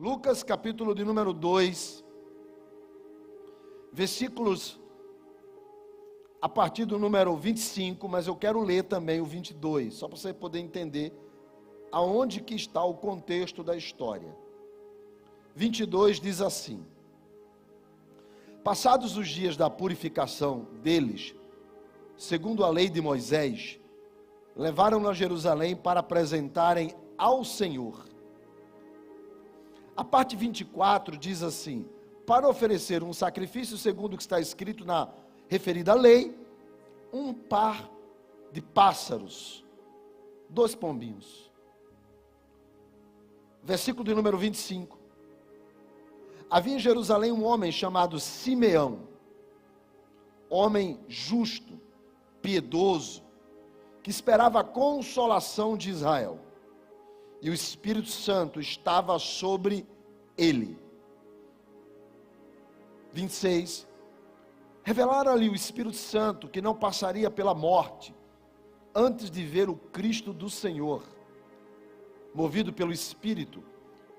Lucas capítulo de número 2, versículos a partir do número 25, mas eu quero ler também o 22, só para você poder entender aonde que está o contexto da história. 22 diz assim: passados os dias da purificação deles, segundo a lei de Moisés, levaram-no a Jerusalém para apresentarem ao Senhor. A parte 24 diz assim: para oferecer um sacrifício segundo o que está escrito na referida lei, um par de pássaros, 2 pombinhos. Versículo de número 25. Havia em Jerusalém um homem chamado Simeão, homem justo, piedoso, que esperava a consolação de Israel, e o Espírito Santo estava sobre ele. 26. Revelaram-lhe o Espírito Santo que não passaria pela morte, antes de ver o Cristo do Senhor. Movido pelo Espírito,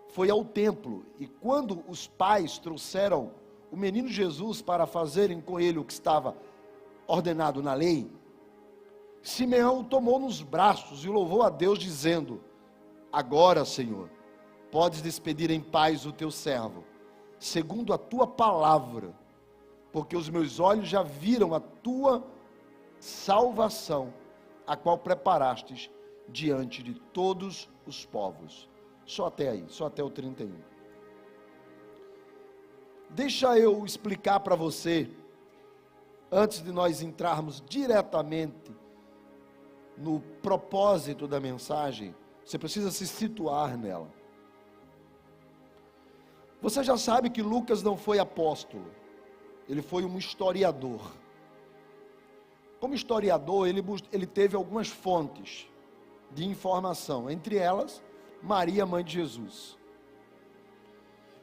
foi ao templo, e quando os pais trouxeram o menino Jesus para fazerem com ele o que estava ordenado na lei, Simeão o tomou nos braços e louvou a Deus, dizendo: agora, Senhor, podes despedir em paz o teu servo, segundo a tua palavra, porque os meus olhos já viram a tua salvação, a qual preparastes diante de todos os povos. Só até aí, só até o 31. Deixa eu explicar para você, antes de nós entrarmos diretamente no propósito da mensagem. Você precisa se situar nela. Você já sabe que Lucas não foi apóstolo, ele foi um historiador. Como historiador, ele teve algumas fontes de informação, entre elas, Maria, mãe de Jesus.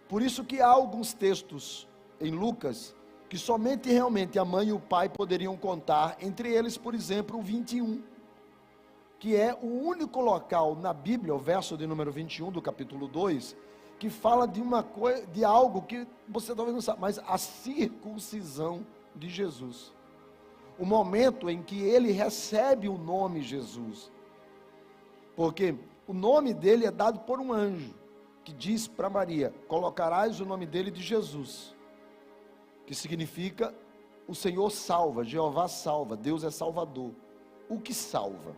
Por isso que há alguns textos em Lucas, que somente realmente a mãe e o pai poderiam contar, entre eles, por exemplo, o 21, que é o único local na Bíblia, o verso de número 21 do capítulo 2, que fala de uma coisa, de algo que você talvez não saiba, mas a circuncisão de Jesus. O momento em que ele recebe o nome Jesus. Porque o nome dele é dado por um anjo, que diz para Maria: colocarás o nome dele de Jesus, que significa o Senhor salva, Jeová salva, Deus é salvador, o que salva.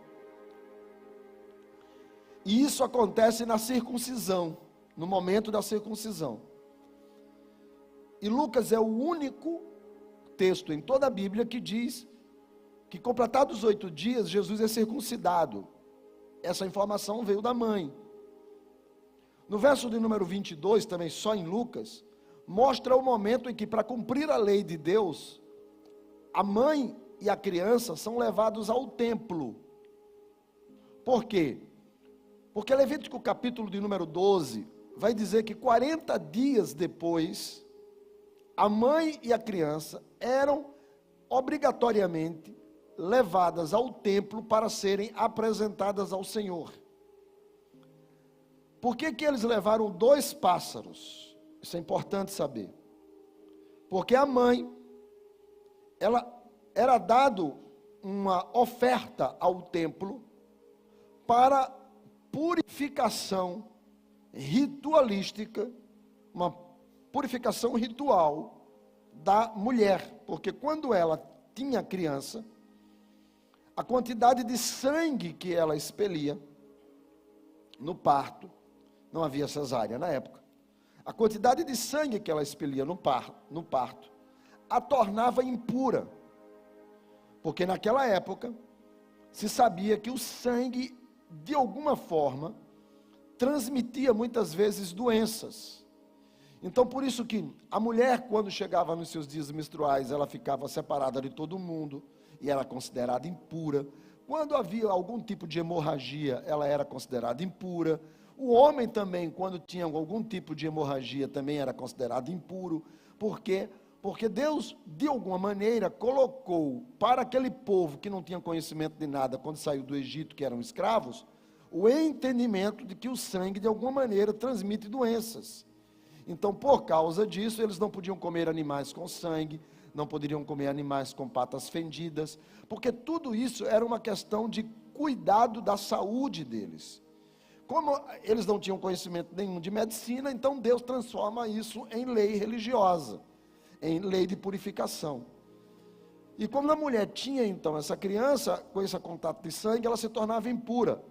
E isso acontece na circuncisão, no momento da circuncisão. E Lucas é o único texto em toda a Bíblia que diz que, completados os 8 dias, Jesus é circuncidado. Essa informação veio da mãe. No verso de número 22, também só em Lucas, mostra o momento em que, para cumprir a lei de Deus, a mãe e a criança são levados ao templo. Por quê? Porque Levítico capítulo de número 12 vai dizer que 40 dias depois, a mãe e a criança eram obrigatoriamente levadas ao templo para serem apresentadas ao Senhor. Por que que eles levaram 2 pássaros? Isso é importante saber. Porque a mãe, ela era dado uma oferta ao templo para purificação ritualística, uma purificação ritual da mulher, porque quando ela tinha criança, a quantidade de sangue que ela expelia no parto, não havia cesárea na época, a quantidade de sangue que ela expelia no parto, a tornava impura, porque naquela época, se sabia que o sangue, de alguma forma, transmitia muitas vezes doenças. Então, por isso que a mulher, quando chegava nos seus dias menstruais, ela ficava separada de todo mundo, e era considerada impura. Quando havia algum tipo de hemorragia, ela era considerada impura. O homem também, quando tinha algum tipo de hemorragia, também era considerado impuro. Por quê? Porque Deus, de alguma maneira, colocou para aquele povo que não tinha conhecimento de nada, quando saiu do Egito, que eram escravos, o entendimento de que o sangue, de alguma maneira, transmite doenças. Então, por causa disso, eles não podiam comer animais com sangue, não poderiam comer animais com patas fendidas, porque tudo isso era uma questão de cuidado da saúde deles. Como eles não tinham conhecimento nenhum de medicina, então Deus transforma isso em lei religiosa, em lei de purificação. E como a mulher tinha então essa criança, com esse contato de sangue, ela se tornava impura.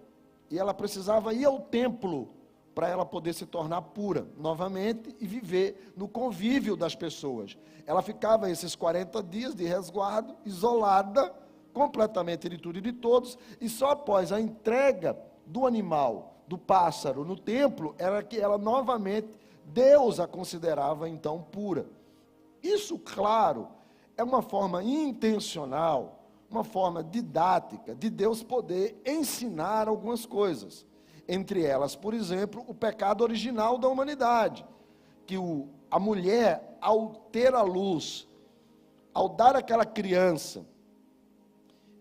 E ela precisava ir ao templo para ela poder se tornar pura novamente e viver no convívio das pessoas. Ela ficava esses 40 dias de resguardo, isolada, completamente de tudo e de todos, e só após a entrega do animal, do pássaro, no templo, era que ela novamente, Deus a considerava então pura. Isso, claro, é uma forma intencional, uma forma didática de Deus poder ensinar algumas coisas. Entre elas, por exemplo, o pecado original da humanidade, que a mulher, ao ter a luz, ao dar aquela criança,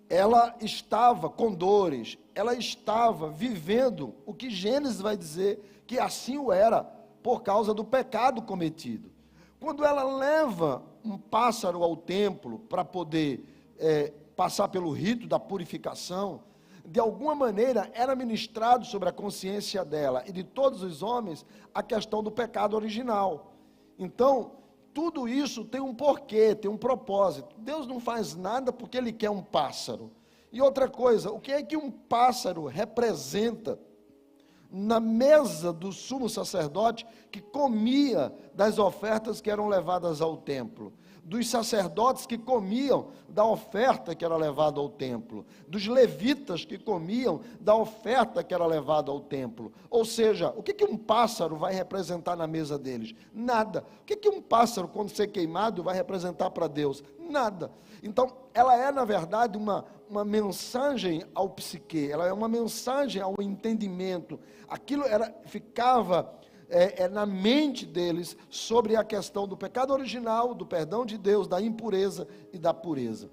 ela estava com dores, ela estava vivendo o que Gênesis vai dizer que assim o era, por causa do pecado cometido. Quando ela leva um pássaro ao templo para poder passar pelo rito da purificação, de alguma maneira era ministrado sobre a consciência dela e de todos os homens a questão do pecado original. Então, tudo isso tem um porquê, tem um propósito. Deus não faz nada porque Ele quer um pássaro. E outra coisa, o que é que um pássaro representa na mesa do sumo sacerdote que comia das ofertas que eram levadas ao templo? Dos sacerdotes que comiam da oferta que era levada ao templo, dos levitas que comiam da oferta que era levada ao templo. Ou seja, o que um pássaro vai representar na mesa deles? Nada. O que um pássaro, quando ser queimado, vai representar para Deus? Nada. Então, ela é, na verdade, uma mensagem ao psique, ela é uma mensagem ao entendimento. Aquilo ficava na mente deles sobre a questão do pecado original, do perdão de Deus, da impureza e da pureza.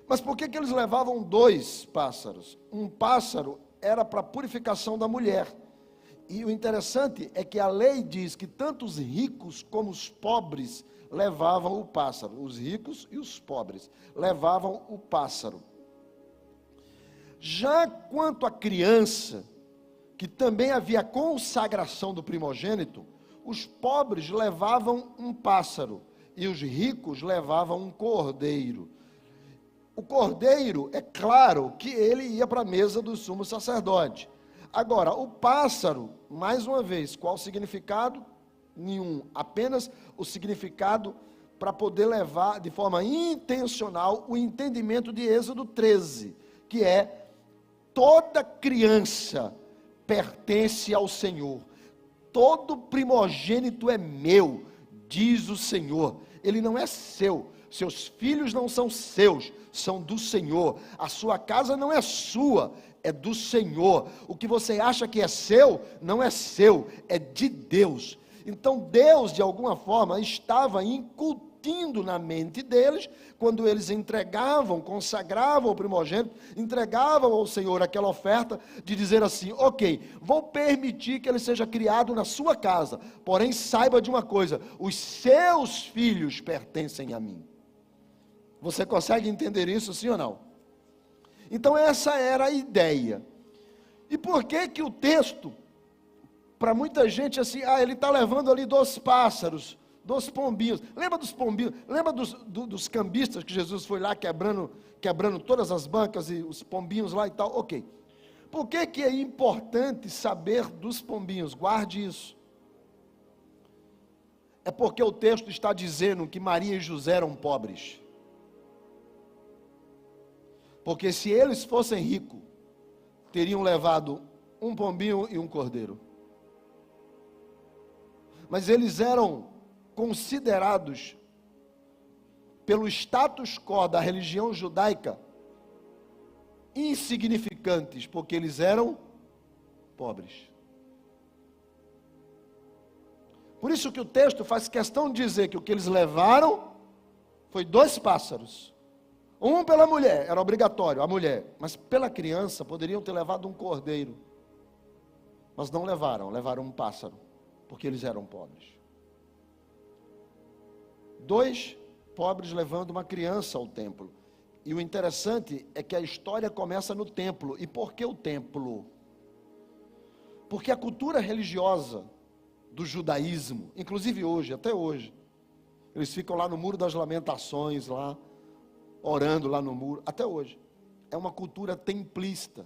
Mas por que eles levavam 2 pássaros? Um pássaro era para a purificação da mulher. E o interessante é que a lei diz que tanto os ricos como os pobres levavam o pássaro. Os ricos e os pobres levavam o pássaro. Já quanto à criança, que também havia consagração do primogênito, os pobres levavam um pássaro e os ricos levavam um cordeiro. O cordeiro, é claro que ele ia para a mesa do sumo sacerdote. Agora, o pássaro, mais uma vez, qual o significado? Nenhum, apenas o significado para poder levar de forma intencional o entendimento de Êxodo 13, que é: toda criança pertence ao Senhor, todo primogênito é meu, diz o Senhor. Ele não é seu, seus filhos não são seus, são do Senhor. A sua casa não é sua, é do Senhor. O que você acha que é seu, não é seu, é de Deus. Então Deus, de alguma forma, estava incutindo na mente deles, quando eles entregavam, consagravam o primogênito, entregavam ao Senhor aquela oferta, de dizer assim: ok, vou permitir que ele seja criado na sua casa, porém saiba de uma coisa: os seus filhos pertencem a mim. Você consegue entender isso, sim ou não? Então essa era a ideia. E por que o texto, para muita gente assim, ele está levando ali 2 pássaros, 2 pombinhos. Lembra dos pombinhos? Lembra dos cambistas que Jesus foi lá quebrando todas as bancas e os pombinhos lá e tal? Ok. Por que é importante saber dos pombinhos? Guarde isso. É porque o texto está dizendo que Maria e José eram pobres. Porque se eles fossem ricos, teriam levado um pombinho e um cordeiro. Mas eles eram considerados, pelo status quo da religião judaica, insignificantes, porque eles eram pobres. Por isso que o texto faz questão de dizer que o que eles levaram foi 2 pássaros. Um pela mulher, era obrigatório, a mulher. Mas pela criança, poderiam ter levado um cordeiro. Mas não levaram um pássaro, porque eles eram pobres. 2 pobres levando uma criança ao templo. E o interessante é que a história começa no templo. E por que o templo? Porque a cultura religiosa do judaísmo, inclusive hoje, até hoje, eles ficam lá no Muro das Lamentações, lá, orando lá no muro, até hoje. É uma cultura templista.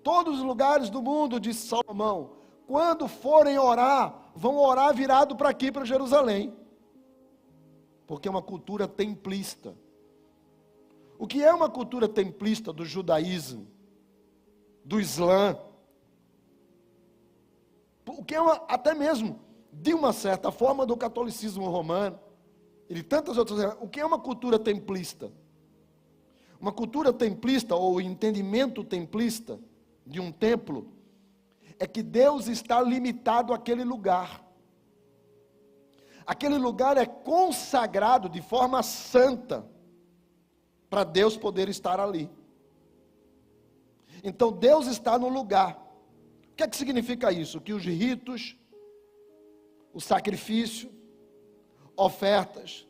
Todos os lugares do mundo, disse Salomão, quando forem orar, vão orar virado para aqui, para Jerusalém. Porque é uma cultura templista. O que é uma cultura templista do judaísmo, do Islã? O que é até mesmo, de uma certa forma, do catolicismo romano, e de tantas outras. O que é uma cultura templista? Uma cultura templista, ou o entendimento templista de um templo, é que Deus está limitado àquele lugar. Aquele lugar é consagrado de forma santa, para Deus poder estar ali. Então Deus está no lugar. O que é que significa isso? Que os ritos, o sacrifício, ofertas,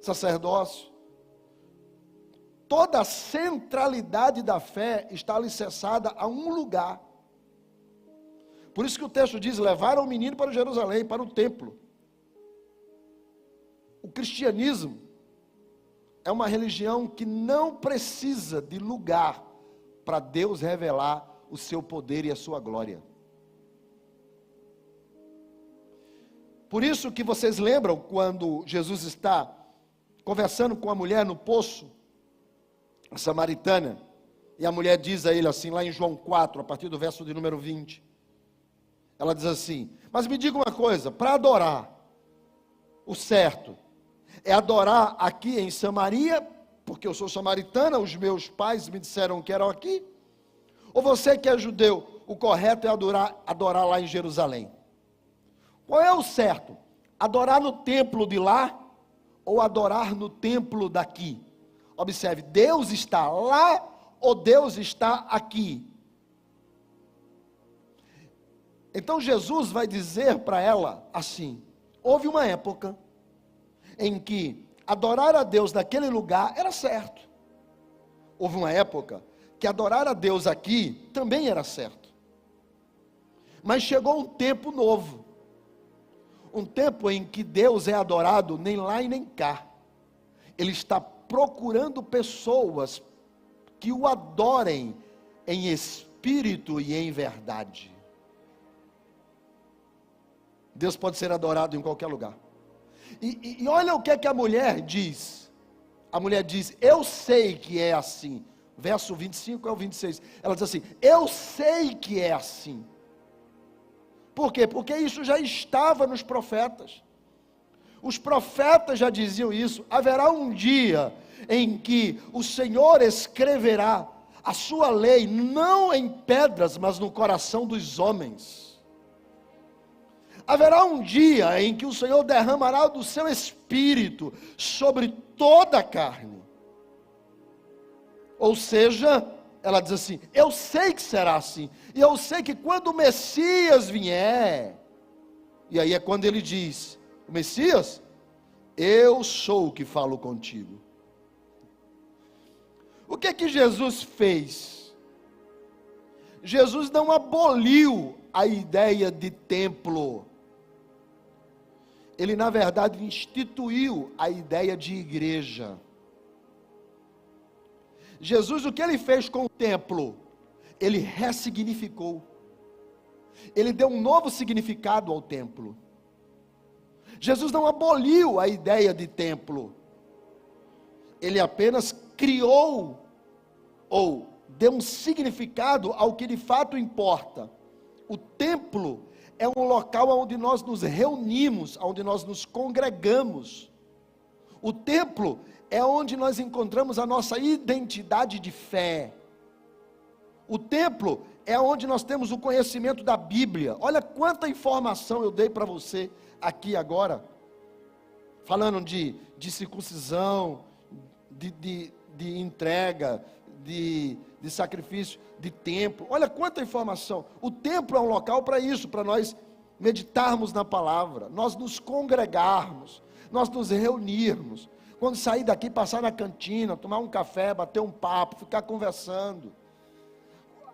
sacerdócio, toda a centralidade da fé está alicerçada a um lugar. Por isso que o texto diz, levaram o menino para Jerusalém, para o templo. O cristianismo é uma religião que não precisa de lugar para Deus revelar o seu poder e a sua glória. Por isso que vocês lembram quando Jesus está conversando com a mulher no poço, a samaritana, e a mulher diz a ele assim, lá em João 4, a partir do verso de número 20, ela diz assim, mas me diga uma coisa, para adorar, o certo é adorar aqui em Samaria, porque eu sou samaritana, os meus pais me disseram que eram aqui, ou você que é judeu, o correto é adorar lá em Jerusalém? Qual é o certo? Adorar no templo de lá, ou adorar no templo daqui? Observe, Deus está lá, ou Deus está aqui? Então Jesus vai dizer para ela assim, houve uma época em que adorar a Deus naquele lugar era certo. Houve uma época que adorar a Deus aqui também era certo. Mas chegou um tempo novo. Um tempo em que Deus é adorado nem lá e nem cá. Ele está procurando pessoas que o adorem em espírito e em verdade. Deus pode ser adorado em qualquer lugar. E olha o que é que a mulher diz. A mulher diz, eu sei que é assim. Verso 25 ao 26. Ela diz assim, eu sei que é assim. Por quê? Porque isso já estava nos profetas. Os profetas já diziam isso. Haverá um dia em que o Senhor escreverá a sua lei, não em pedras, mas no coração dos homens. Haverá um dia em que o Senhor derramará do seu espírito sobre toda a carne. Ou seja, ela diz assim, eu sei que será assim, e eu sei que quando o Messias vier, e aí é quando ele diz, o Messias, eu sou o que falo contigo. O que é que Jesus fez? Jesus não aboliu a ideia de templo. Ele, na verdade, instituiu a ideia de igreja. Jesus, o que ele fez com o templo? Ele ressignificou. Ele deu um novo significado ao templo. Jesus não aboliu a ideia de templo. Ele apenas criou, ou deu um significado ao que de fato importa. O templo é um local onde nós nos reunimos, onde nós nos congregamos. O templo é onde nós encontramos a nossa identidade de fé. O templo é onde nós temos o conhecimento da Bíblia. Olha quanta informação eu dei para você aqui agora. Falando de circuncisão, de entrega, de sacrifício, de templo. Olha quanta informação. O templo é um local para isso, para nós meditarmos na palavra, nós nos congregarmos, nós nos reunirmos. Quando sair daqui, passar na cantina, tomar um café, bater um papo, ficar conversando.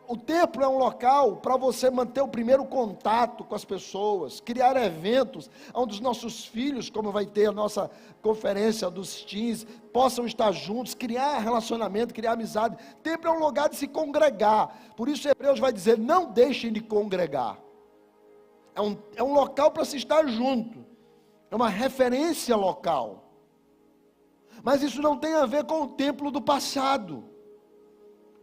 O templo é um local para você manter o primeiro contato com as pessoas, criar eventos onde os nossos filhos, como vai ter a nossa conferência dos teens, possam estar juntos, criar relacionamento, criar amizade. Templo é um lugar de se congregar. Por isso Hebreus vai dizer, não deixem de congregar. É um local para se estar junto. É uma referência local. Mas isso não tem a ver com o templo do passado.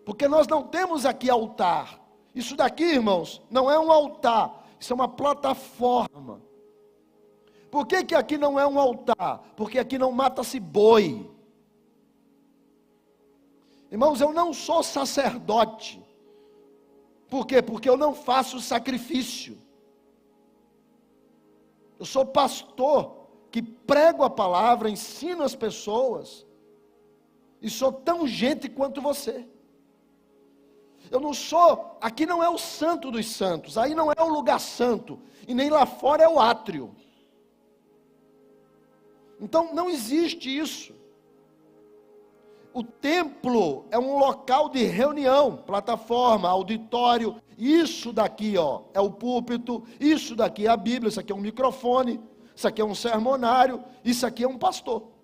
Porque nós não temos aqui altar. Isso daqui, irmãos, não é um altar. Isso é uma plataforma. Por que que aqui não é um altar? Porque aqui não mata-se boi. Irmãos, eu não sou sacerdote. Por quê? Porque eu não faço sacrifício. Eu sou pastor que prego a palavra, ensino as pessoas. E sou tão gente quanto você. Eu não sou, aqui não é o santo dos santos, aí não é o lugar santo, e nem lá fora é o átrio. Então não existe isso. O templo é um local de reunião, plataforma, auditório. Isso daqui, ó, é o púlpito, isso daqui é a Bíblia, isso aqui é um microfone, isso aqui é um sermonário, isso aqui é um pastor.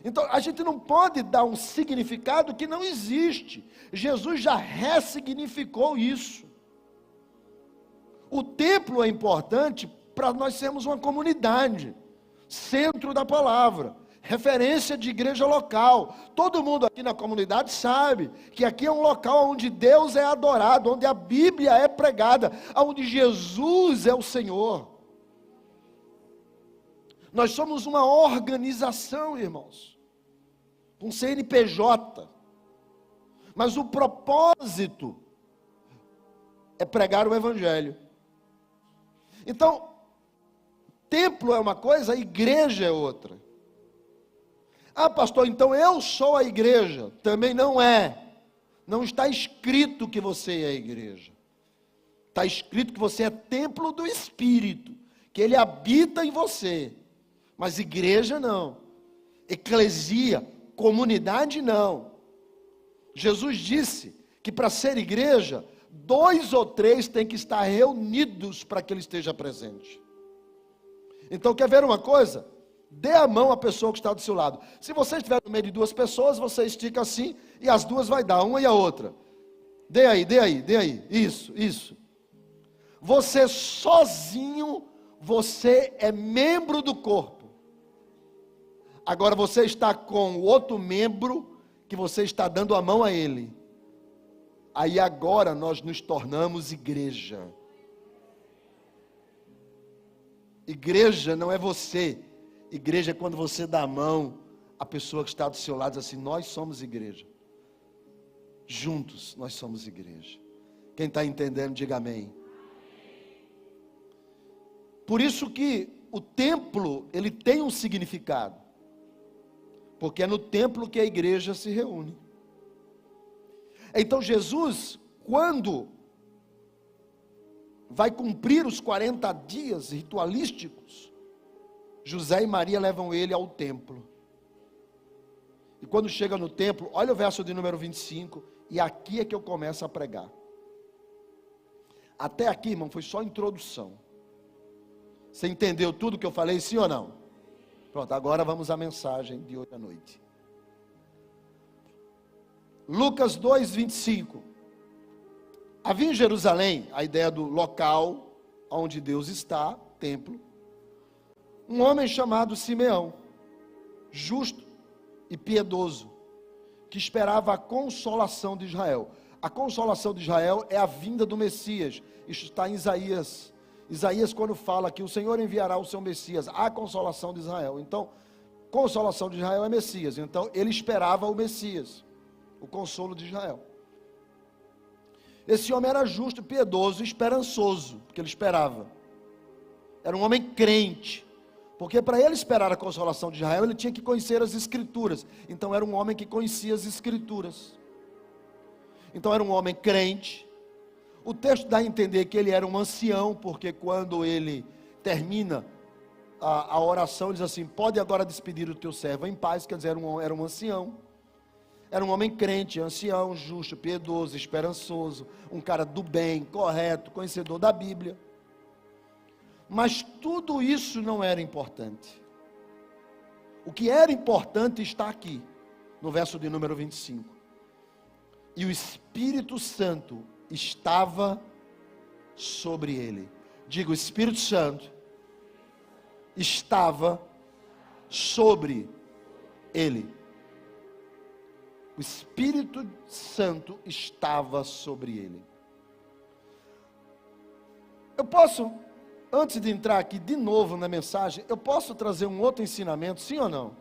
Então, a gente não pode dar um significado que não existe. Jesus já ressignificou isso. O templo é importante para nós sermos uma comunidade, centro da palavra, referência de igreja local. Todo mundo aqui na comunidade sabe que aqui é um local onde Deus é adorado, onde a Bíblia é pregada, onde Jesus é o Senhor. Nós somos uma organização, irmãos, um CNPJ, mas o propósito é pregar o Evangelho. Então, templo é uma coisa, a igreja é outra. Ah, pastor, então eu sou a igreja. Também não é. Não está escrito que você é a igreja. Está escrito que você é templo do Espírito, que Ele habita em você. Mas igreja não. Eclesia, comunidade não. Jesus disse que para ser igreja, 2 ou 3 têm que estar reunidos para que Ele esteja presente. Então, quer ver uma coisa? Dê a mão à pessoa que está do seu lado. Se você estiver no meio de 2 pessoas, você estica assim e as duas vai dar, uma e a outra. Dê aí. Isso. Você sozinho, você é membro do corpo. Agora você está com o outro membro que você está dando a mão a ele. Aí agora nós nos tornamos igreja. Igreja não é você. Igreja é quando você dá a mão à pessoa que está do seu lado, diz assim, nós somos igreja. Juntos nós somos igreja. Quem está entendendo, diga amém. Por isso que o templo, ele tem um significado. Porque é no templo que a igreja se reúne. Então Jesus, quando vai cumprir os 40 dias ritualísticos, José e Maria levam ele ao templo. E quando chega no templo, olha o verso de número 25, e aqui é que eu começo a pregar. Até aqui, irmão, foi só introdução. Você entendeu tudo que eu falei, sim ou não? Pronto, agora vamos à mensagem de hoje à noite. Lucas 2, 25. Havia em Jerusalém, a ideia do local onde Deus está, templo, um homem chamado Simeão, justo e piedoso, que esperava a consolação de Israel. A consolação de Israel é a vinda do Messias. Isso está em Isaías. Isaías, quando fala que o Senhor enviará o seu Messias, a consolação de Israel. Então, consolação de Israel é Messias. Então, ele esperava o Messias, o consolo de Israel. Esse homem era justo, piedoso e esperançoso, porque ele esperava. Era um homem crente, porque para ele esperar a consolação de Israel, ele tinha que conhecer as Escrituras. Então, era um homem que conhecia as Escrituras. Então, era um homem crente. O texto dá a entender que ele era um ancião, porque quando ele termina a oração, diz assim: pode agora despedir o teu servo em paz. Quer dizer, era um ancião, era um homem crente, ancião, justo, piedoso, esperançoso, um cara do bem, correto, conhecedor da Bíblia. Mas tudo isso não era importante. O que era importante está aqui, no verso de número 25. E o Espírito Santo estava sobre ele. Diga: o Espírito Santo estava sobre ele. O Espírito Santo estava sobre ele. Eu posso, antes de entrar aqui de novo na mensagem, eu posso trazer um outro ensinamento, sim ou não?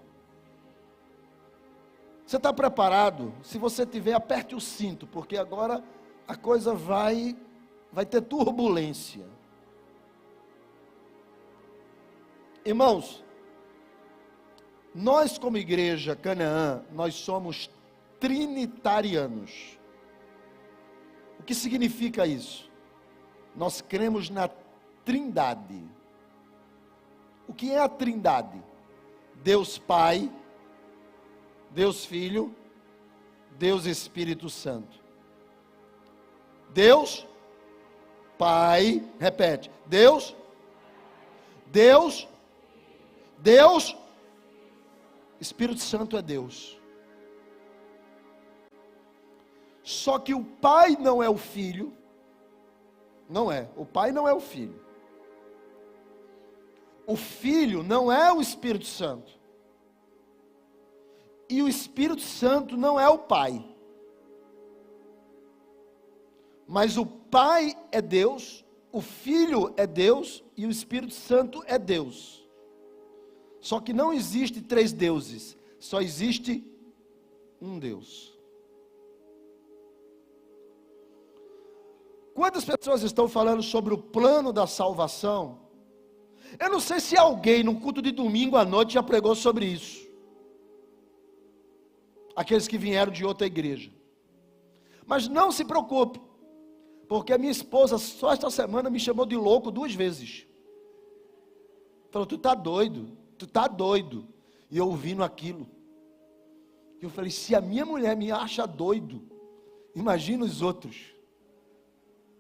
Você está preparado? Se você tiver, aperte o cinto, porque agora a coisa vai ter turbulência. Irmãos, nós como igreja Canaã, nós somos trinitarianos. O que significa isso? Nós cremos na Trindade. O que é a Trindade? Deus Pai, Deus Filho, Deus Espírito Santo. Deus Pai, repete, Deus, Espírito Santo é Deus. Só que o Pai não é o Filho, não é, o Pai não é o Filho. O Filho não é o Espírito Santo. E o Espírito Santo não é o Pai. Mas o Pai é Deus, o Filho é Deus e o Espírito Santo é Deus. Só que não existe três deuses, só existe um Deus. Quantas pessoas estão falando sobre o plano da salvação? Eu não sei se alguém no culto de domingo à noite já pregou sobre isso. Aqueles que vieram de outra igreja. Mas não se preocupe, porque a minha esposa só esta semana me chamou de louco 2 vezes. Falou: tu está doido, tu está doido. E eu ouvindo aquilo. E eu falei: se a minha mulher me acha doido, imagina os outros.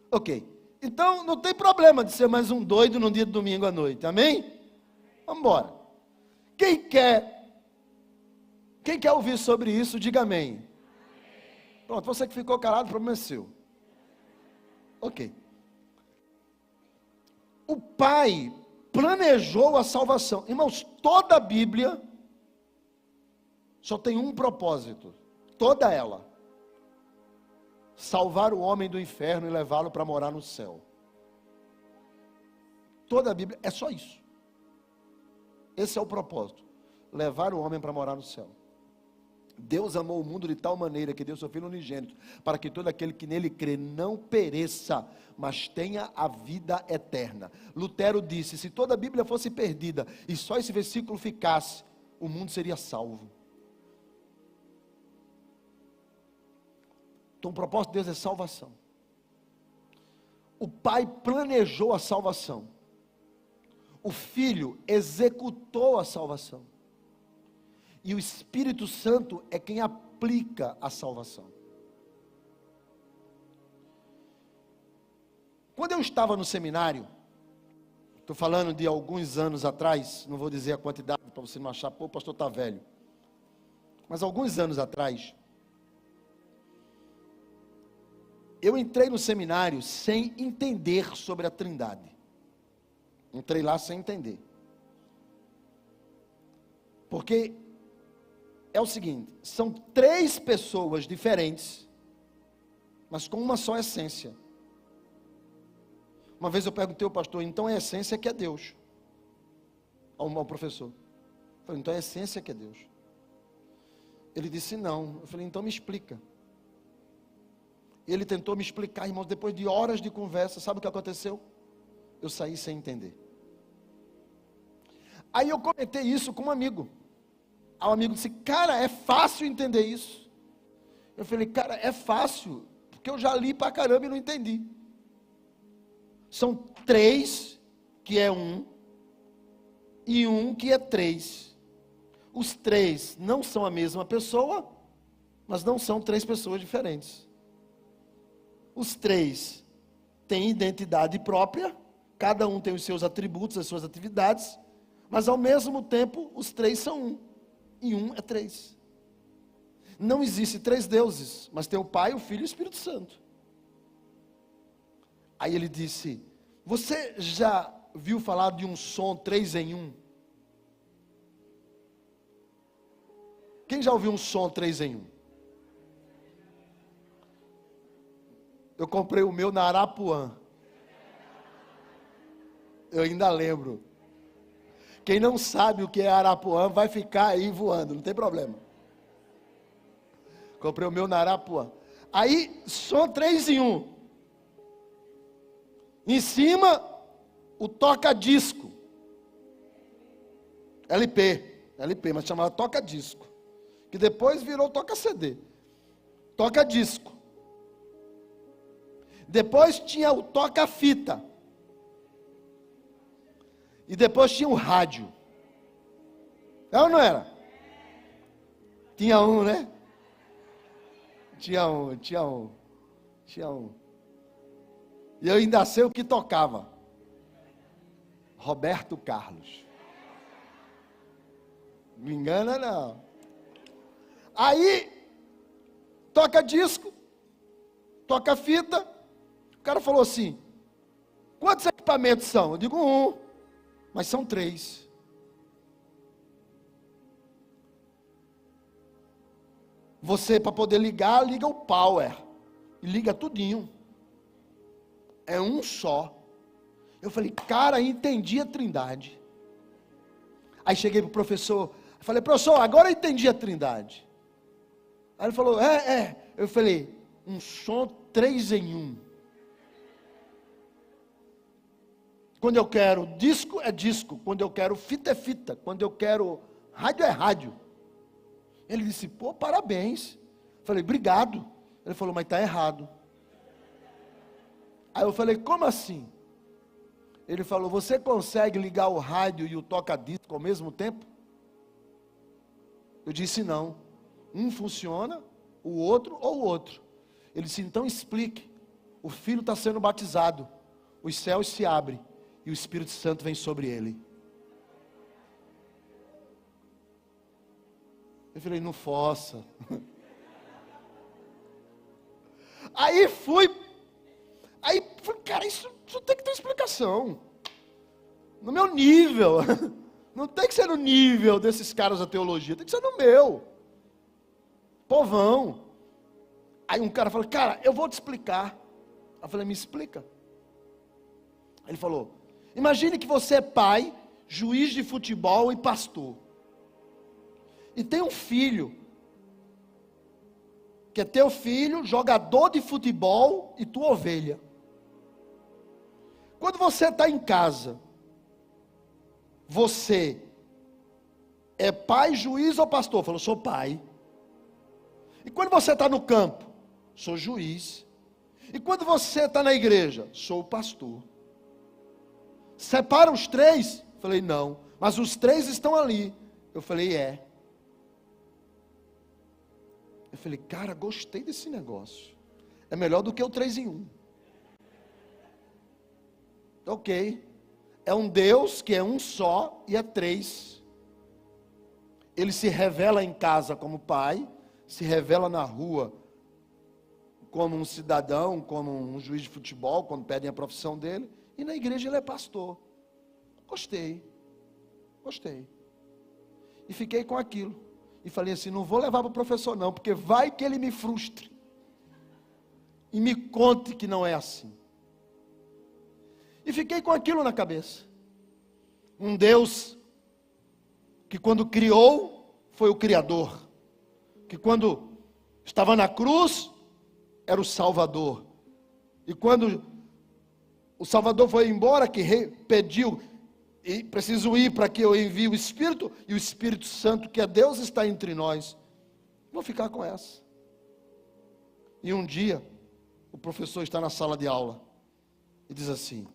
Ok, então não tem problema de ser mais um doido no dia de domingo à noite, amém? Vamos embora. Quem quer ouvir sobre isso, diga amém. Pronto, você que ficou calado, o problema é seu. Ok. O Pai planejou a salvação. Irmãos, toda a Bíblia só tem um propósito, toda ela: salvar o homem do inferno e levá-lo para morar no céu. Toda a Bíblia é só isso. Esse é o propósito: levar o homem para morar no céu. Deus amou o mundo de tal maneira que deu seu Filho unigênito, para que todo aquele que nele crê não pereça, mas tenha a vida eterna. Lutero disse: se toda a Bíblia fosse perdida e só esse versículo ficasse, o mundo seria salvo. Então o propósito de Deus é salvação. O Pai planejou a salvação. O Filho executou a salvação. E o Espírito Santo é quem aplica a salvação. Quando eu estava no seminário, estou falando de alguns anos atrás, não vou dizer a quantidade para você não achar: pô, o pastor está velho. Mas alguns anos atrás, eu entrei no seminário sem entender sobre a Trindade. Entrei lá sem entender. Porque é o seguinte: são 3 pessoas diferentes, mas com uma só essência. Uma vez eu perguntei ao pastor: então é a essência que é Deus? Ao professor. Eu falei: então é a essência que é Deus? Ele disse: não. Eu falei: então me explica. Ele tentou me explicar, irmãos. Depois de horas de conversa, sabe o que aconteceu? Eu saí sem entender. Aí eu comentei isso com um amigo. Aí o amigo disse: cara, é fácil entender isso. Eu falei: cara, é fácil, porque eu já li pra caramba e não entendi. São 3 que é um, e um que é três. Os três não são a mesma pessoa, mas não são três pessoas diferentes. Os três têm identidade própria, cada um tem os seus atributos, as suas atividades, mas ao mesmo tempo os três são um, e um é três. Não existe três deuses, mas tem o Pai, o Filho e o Espírito Santo. Aí ele disse: você já viu falar de um som 3 em 1? Quem já ouviu um som 3 em 1? Eu comprei o meu na Arapuã. Eu ainda lembro. Quem não sabe o que é Arapuã vai ficar aí voando, não tem problema. Comprei o meu na Arapuã. Aí, som 3 em 1. Em cima, o toca-disco. LP, mas chamava toca-disco. Que depois virou toca-CD. Toca-disco. Depois tinha o toca-fita. E depois tinha o rádio. Era ou não era? Tinha um, né? Tinha um. E eu ainda sei o que tocava. Roberto Carlos. Me engana não. Aí, toca disco, toca fita. O cara falou assim: quantos equipamentos são? Eu digo um, mas são 3. Você, para poder ligar, liga o power. E liga tudinho. É um só. Eu falei: cara, entendi a Trindade. Aí cheguei para o professor, falei: professor, agora eu entendi a Trindade. Aí ele falou: Eu falei: um som 3 em 1. Quando eu quero disco, é disco. Quando eu quero fita, é fita. Quando eu quero rádio, é rádio. Ele disse: pô, parabéns. Eu falei: obrigado. Ele falou: mas está errado. Aí eu falei: como assim? Ele falou: você consegue ligar o rádio e o toca-disco ao mesmo tempo? Eu disse: não. Um funciona, o outro ou o outro. Ele disse: então explique. O filho está sendo batizado, os céus se abrem e o Espírito Santo vem sobre ele. Eu falei: não força. Aí fui, cara, isso tem que ter explicação. No meu nível. Não tem que ser no nível desses caras da teologia, tem que ser no meu. Povão. Aí um cara falou: cara, eu vou te explicar. Eu falei: me explica. Ele falou: imagine que você é pai, juiz de futebol e pastor. E tem um filho, que é teu filho, jogador de futebol e tua ovelha. Quando você está em casa, você é pai, juiz ou pastor? Falou: sou pai. E quando você está no campo? Sou juiz. E quando você está na igreja? Sou pastor. Separa os 3? Falei: não. Mas os 3 estão ali. Eu falei: é. Eu falei: cara, gostei desse negócio. É melhor do que o 3 em 1. Ok. É um Deus que é um só e é 3. Ele se revela em casa como pai, se revela na rua como um cidadão, como um juiz de futebol, quando pedem a profissão dele, e na igreja ele é pastor. Gostei. E fiquei com aquilo. E falei assim: não vou levar para o professor não, porque vai que ele me frustre. E me conte que não é assim. E fiquei com aquilo na cabeça. Um Deus que quando criou, foi o Criador. Que quando estava na cruz, era o Salvador. E quando o Salvador foi embora, que pediu, e preciso ir para que eu envie o Espírito, e o Espírito Santo, que é Deus, está entre nós. Vou ficar com essa. E um dia, o professor está na sala de aula, e diz assim: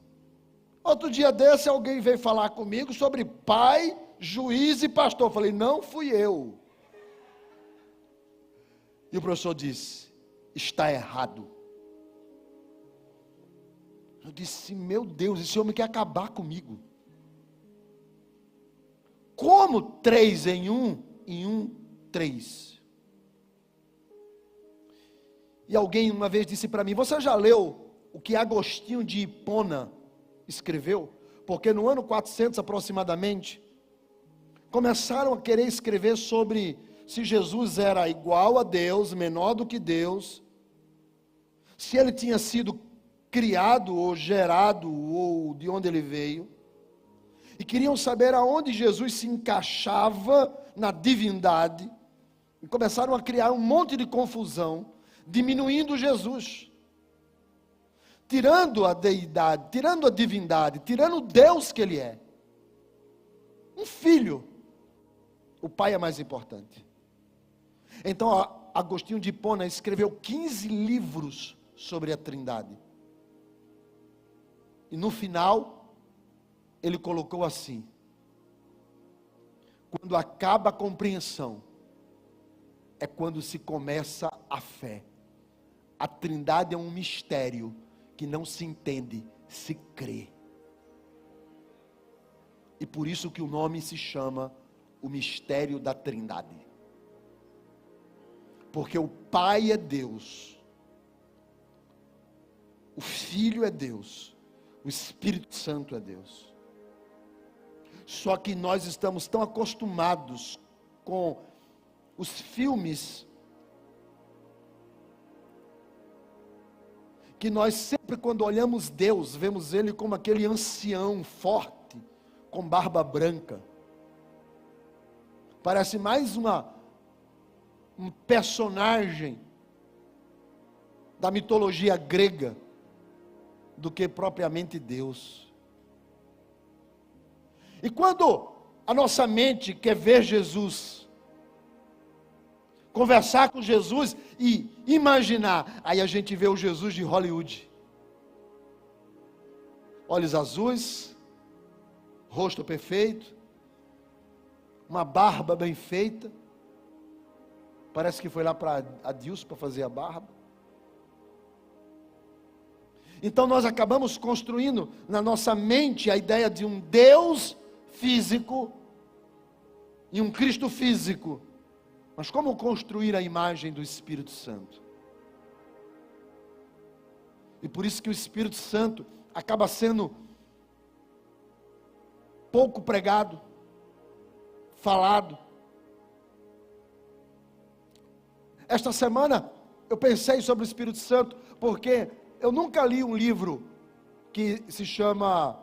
Outro dia desse, alguém veio falar comigo sobre pai, juiz e pastor. Eu falei, não fui eu. E o professor disse, está errado. Eu disse, meu Deus, esse homem quer acabar comigo. Como 3 em 1, 3? E alguém uma vez disse para mim, você já leu o que Agostinho de Hipona escreveu? Porque no ano 400 aproximadamente, começaram a querer escrever sobre se Jesus era igual a Deus, menor do que Deus, se ele tinha sido criado ou gerado, ou de onde ele veio, e queriam saber aonde Jesus se encaixava na divindade, e começaram a criar um monte de confusão, diminuindo Jesus, tirando a deidade, tirando a divindade, tirando o Deus que ele é. Um filho, o pai é mais importante. Então Agostinho de Hipona escreveu 15 livros sobre a Trindade. E no final, ele colocou assim: quando acaba a compreensão, é quando se começa a fé. A Trindade é um mistério que não se entende, se crê. E por isso que o nome se chama o mistério da Trindade. Porque o Pai é Deus, o Filho é Deus, o Espírito Santo é Deus. Só que nós estamos tão acostumados com os filmes, que nós sempre quando olhamos Deus, vemos Ele como aquele ancião forte, com barba branca. Parece mais um personagem da mitologia grega, do que propriamente Deus. E quando a nossa mente quer ver Jesus, conversar com Jesus e imaginar, aí a gente vê o Jesus de Hollywood. Olhos azuis, rosto perfeito, uma barba bem feita. Parece que foi lá para Adilson para fazer a barba. Então nós acabamos construindo na nossa mente a ideia de um Deus físico e um Cristo físico. Mas como construir a imagem do Espírito Santo? E por isso que o Espírito Santo acaba sendo pouco pregado, falado. Esta semana eu pensei sobre o Espírito Santo, porque eu nunca li um livro que se chama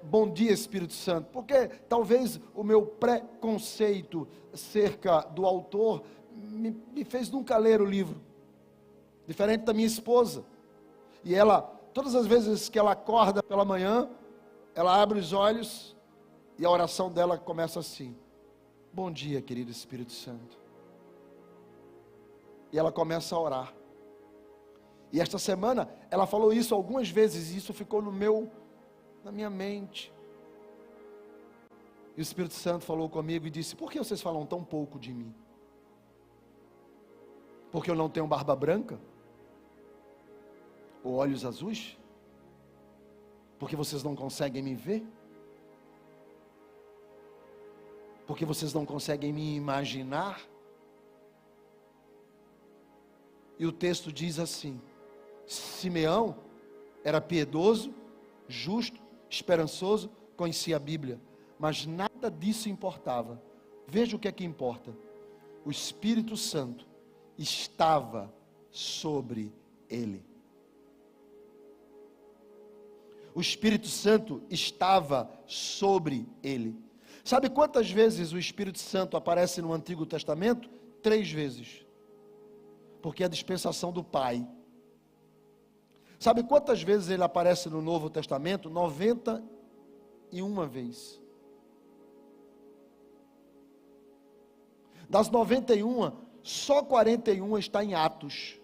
Bom Dia Espírito Santo, porque talvez o meu preconceito acerca do autor me fez nunca ler o livro, diferente da minha esposa. E ela, todas as vezes que ela acorda pela manhã, ela abre os olhos e a oração dela começa assim: bom dia, querido Espírito Santo. E ela começa a orar. E esta semana, ela falou isso algumas vezes, e isso ficou na minha mente. E o Espírito Santo falou comigo e disse: por que vocês falam tão pouco de mim? Porque eu não tenho barba branca? Ou olhos azuis? Porque vocês não conseguem me ver? Porque vocês não conseguem me imaginar? E o texto diz assim: Simeão era piedoso, justo, esperançoso, conhecia a Bíblia, mas nada disso importava. Veja o que é que importa: o Espírito Santo estava sobre ele. O Espírito Santo estava sobre ele. Sabe quantas vezes o Espírito Santo aparece no Antigo Testamento? 3 vezes. Porque é a dispensação do Pai. Sabe quantas vezes ele aparece no Novo Testamento? 91 vezes. Das 91, só 41 está em Atos.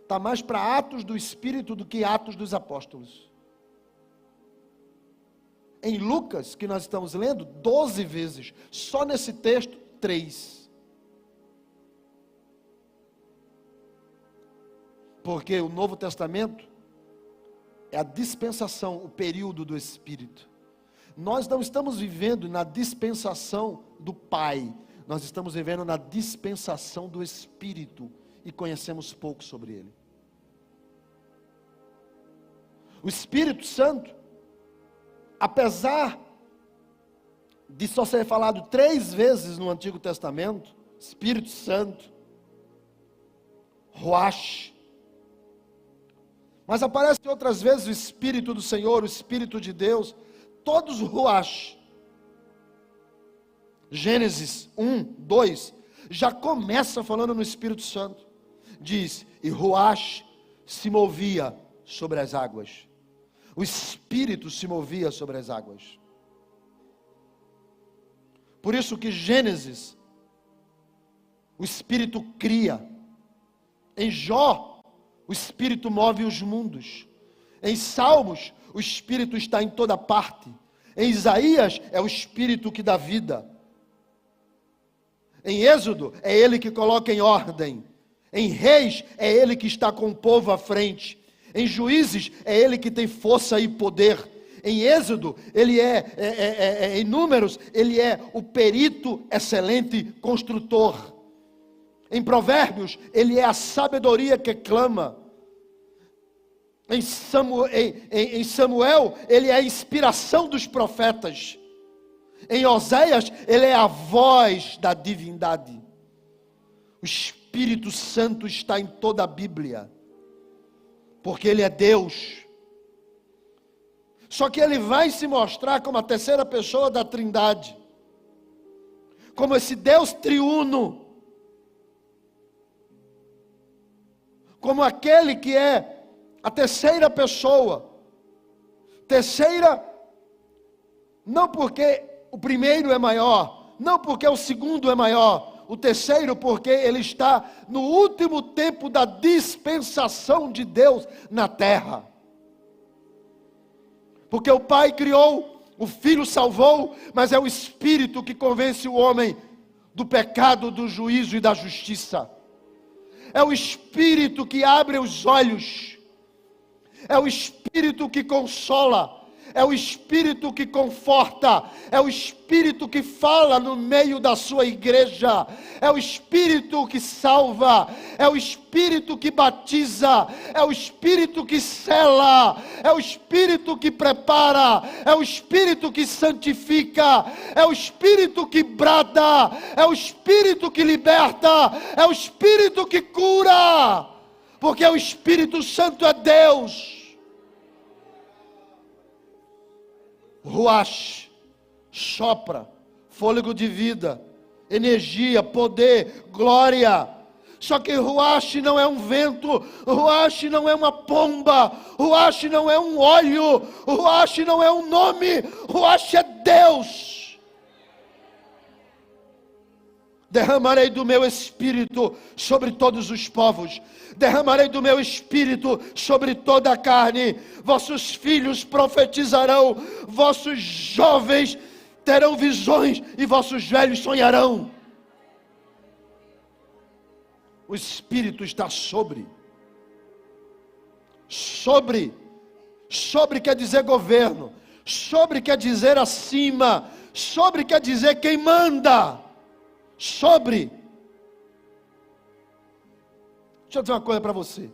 Está mais para Atos do Espírito do que Atos dos Apóstolos. em Lucas, que nós estamos lendo, 12 vezes. Só nesse texto, 3. Porque o Novo Testamento é a dispensação, o período do Espírito. Nós não estamos vivendo na dispensação do Pai, nós estamos vivendo na dispensação do Espírito e conhecemos pouco sobre ele. O Espírito Santo, apesar de só ser falado 3 vezes no Antigo Testamento, Espírito Santo, Ruach, mas aparece outras vezes o Espírito do Senhor, o Espírito de Deus, todos Ruach. Gênesis 1, 2, já começa falando no Espírito Santo. Diz, e Ruach se movia sobre as águas. O Espírito se movia sobre as águas. Por isso que Gênesis, o Espírito cria. Em Jó, o Espírito move os mundos. Em Salmos, o Espírito está em toda parte. Em Isaías, é o Espírito que dá vida. Em Êxodo, é Ele que coloca em ordem. Em Reis, é Ele que está com o povo à frente. Em Juízes, é Ele que tem força e poder. Em Êxodo, Ele em Números, Ele é o perito excelente construtor. Em Provérbios, Ele é a sabedoria que clama. Em Samuel, Ele é a inspiração dos profetas. Em Oséias, Ele é a voz da divindade. O Espírito Santo está em toda a Bíblia, porque Ele é Deus. Só que Ele vai se mostrar como a terceira pessoa da Trindade, como esse Deus triuno, como aquele que é a terceira pessoa. Terceira, não porque o primeiro é maior, não porque o segundo é maior, o terceiro porque ele está no último tempo da dispensação de Deus na terra. Porque o Pai criou, o Filho salvou, mas é o Espírito que convence o homem do pecado, do juízo e da justiça. É o Espírito que abre os olhos, é o Espírito que consola, é o Espírito que conforta, é o Espírito que fala no meio da sua igreja, é o Espírito que salva, é o Espírito que batiza, é o Espírito que sela, é o Espírito que prepara, é o Espírito que santifica, é o Espírito que brada, é o Espírito que liberta, é o Espírito que cura, porque o Espírito Santo é Deus. Ruach, sopra, fôlego de vida, energia, poder, glória. Só que Ruach não é um vento, Ruach não é uma pomba, Ruach não é um óleo, Ruach não é um nome, Ruach é Deus. Derramarei do meu Espírito sobre todos os povos, derramarei do meu Espírito sobre toda a carne, vossos filhos profetizarão, vossos jovens terão visões e vossos velhos sonharão. O Espírito está sobre quer dizer governo, sobre quer dizer acima, sobre quer dizer quem manda. Sobre. Deixa eu dizer uma coisa para você.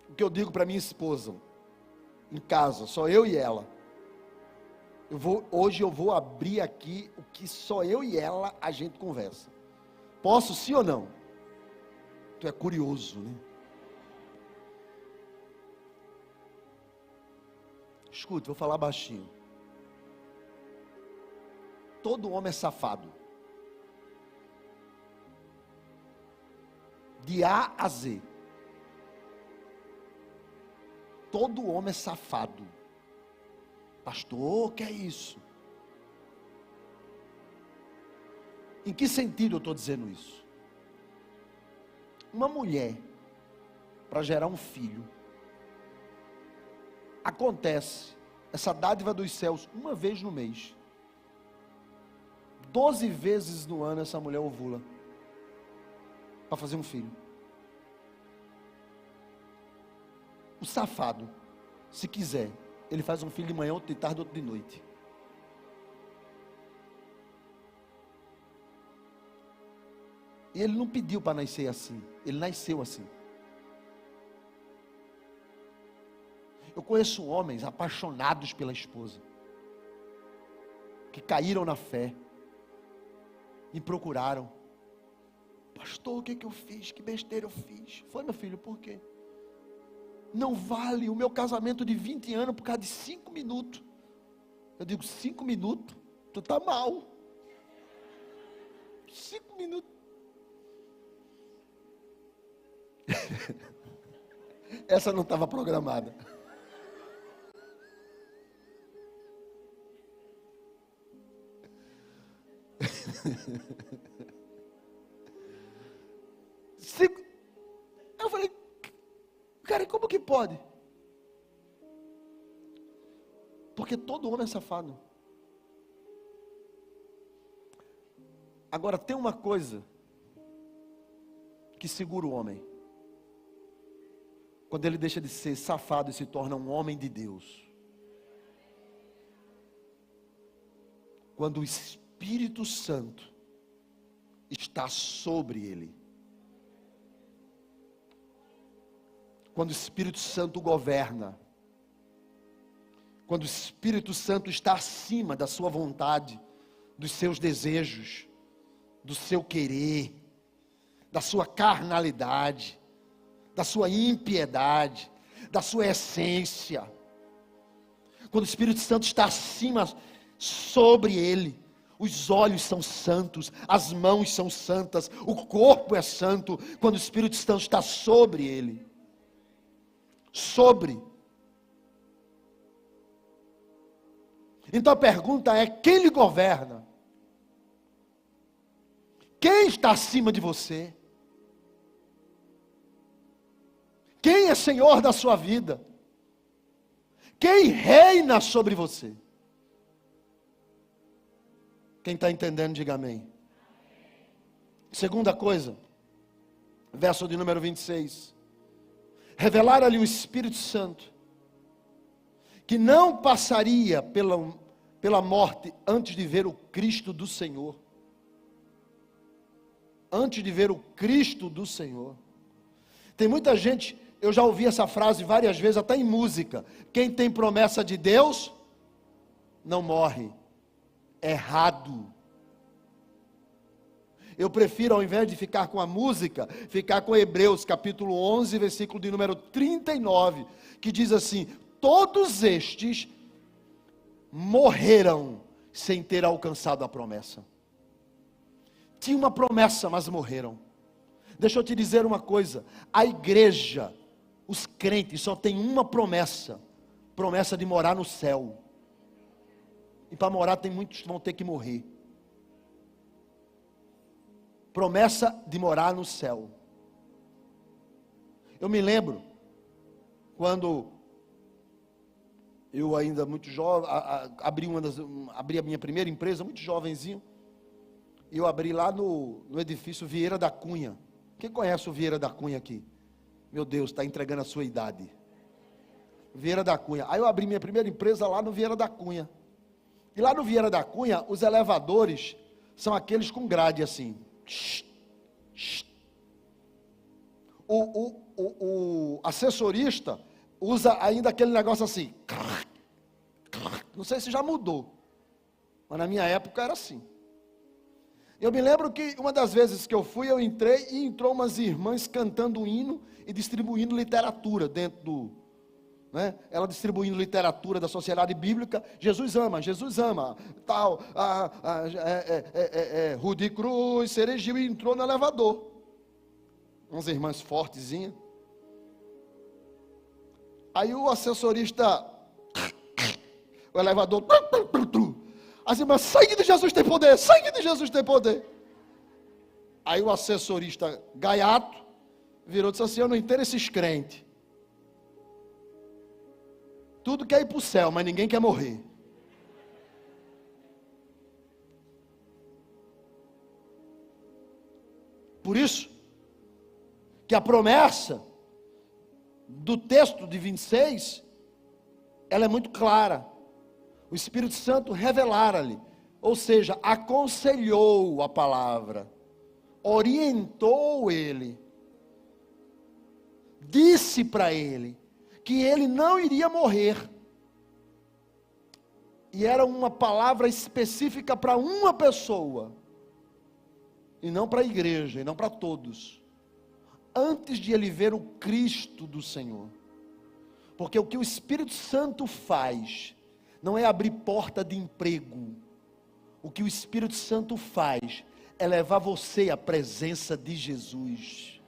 O que eu digo para minha esposa, em casa, só eu e ela. Hoje eu vou abrir aqui o que só eu e ela a gente conversa. Posso sim ou não? Tu é curioso, né? Escuta, vou falar baixinho. Todo homem é safado. De A a Z. Todo homem é safado. Pastor, o que é isso? Em que sentido eu estou dizendo isso? Uma mulher para gerar um filho. Acontece essa dádiva dos céus uma vez no mês. 12 vezes no ano essa mulher ovula para fazer um filho. O safado, se quiser, ele faz um filho de manhã, outro de tarde, outro de noite. E ele não pediu para nascer assim, ele nasceu assim. Eu conheço homens apaixonados pela esposa, que caíram na fé, e procuraram. Pastor, o que eu fiz? Que besteira eu fiz? Foi, meu filho, por quê? Não vale o meu casamento de 20 anos por causa de 5 minutos. Eu digo, 5 minutos? Tu tá mal. 5 minutos. Essa não estava programada. Eu falei, cara, como que pode? Porque todo homem é safado. Agora tem uma coisa que segura o homem. Quando ele deixa de ser safado e se torna um homem de Deus. Quando o Espírito Santo está sobre ele. Quando o Espírito Santo governa. Quando o Espírito Santo está acima da sua vontade, dos seus desejos, do seu querer, da sua carnalidade, da sua impiedade, da sua essência. Quando o Espírito Santo está acima, sobre ele, os olhos são santos, as mãos são santas, o corpo é santo, quando o Espírito Santo está sobre ele. Sobre. Então a pergunta é: quem lhe governa? Quem está acima de você? Quem é Senhor da sua vida? Quem reina sobre você? Quem está entendendo, diga amém. Segunda coisa, verso de número 26. Revelar-lhe o Espírito Santo, que não passaria pela morte antes de ver o Cristo do Senhor. Antes de ver o Cristo do Senhor. Tem muita gente, eu já ouvi essa frase várias vezes, até em música. Quem tem promessa de Deus, não morre. Errado. Eu prefiro, ao invés de ficar com a música, ficar com Hebreus capítulo 11, versículo de número 39, que diz assim: todos estes morreram sem ter alcançado a promessa. Tinha uma promessa, mas morreram. Deixa eu te dizer uma coisa: a igreja, os crentes só tem uma promessa, promessa de morar no céu. E para morar tem muitos que vão ter que morrer. Promessa de morar no céu. Eu me lembro, quando eu ainda muito jovem, abri a minha primeira empresa, muito jovenzinho, e eu abri lá no edifício Vieira da Cunha. Quem conhece o Vieira da Cunha aqui? Meu Deus, está entregando a sua idade. Vieira da Cunha. Aí eu abri minha primeira empresa lá no Vieira da Cunha. E lá no Vieira da Cunha, os elevadores são aqueles com grade assim. O assessorista usa ainda aquele negócio assim. Não sei se já mudou, mas na minha época era assim. Eu me lembro que uma das vezes que eu fui, eu entrei e entrou umas irmãs cantando um hino e distribuindo literatura dentro do... ela distribuindo literatura da sociedade bíblica. Jesus ama, tal, Rude Cruz, Ceregiu, e entrou no elevador, umas irmãs fortezinhas. Aí o assessorista, o elevador, as irmãs: sangue de Jesus tem poder, sangue de Jesus tem poder. Aí o assessorista gaiato, virou e disse assim: eu não entendo esses crentes. Tudo quer ir para o céu, mas ninguém quer morrer. Por isso, que a promessa do texto de 26, ela é muito clara. O Espírito Santo revelara-lhe, ou seja, aconselhou a palavra, orientou ele, disse para ele que ele não iria morrer. E era uma palavra específica para uma pessoa, e não para a igreja, e não para todos, antes de ele ver o Cristo do Senhor. Porque o que o Espírito Santo faz, não é abrir porta de emprego. O que o Espírito Santo faz, é levar você à presença de Jesus.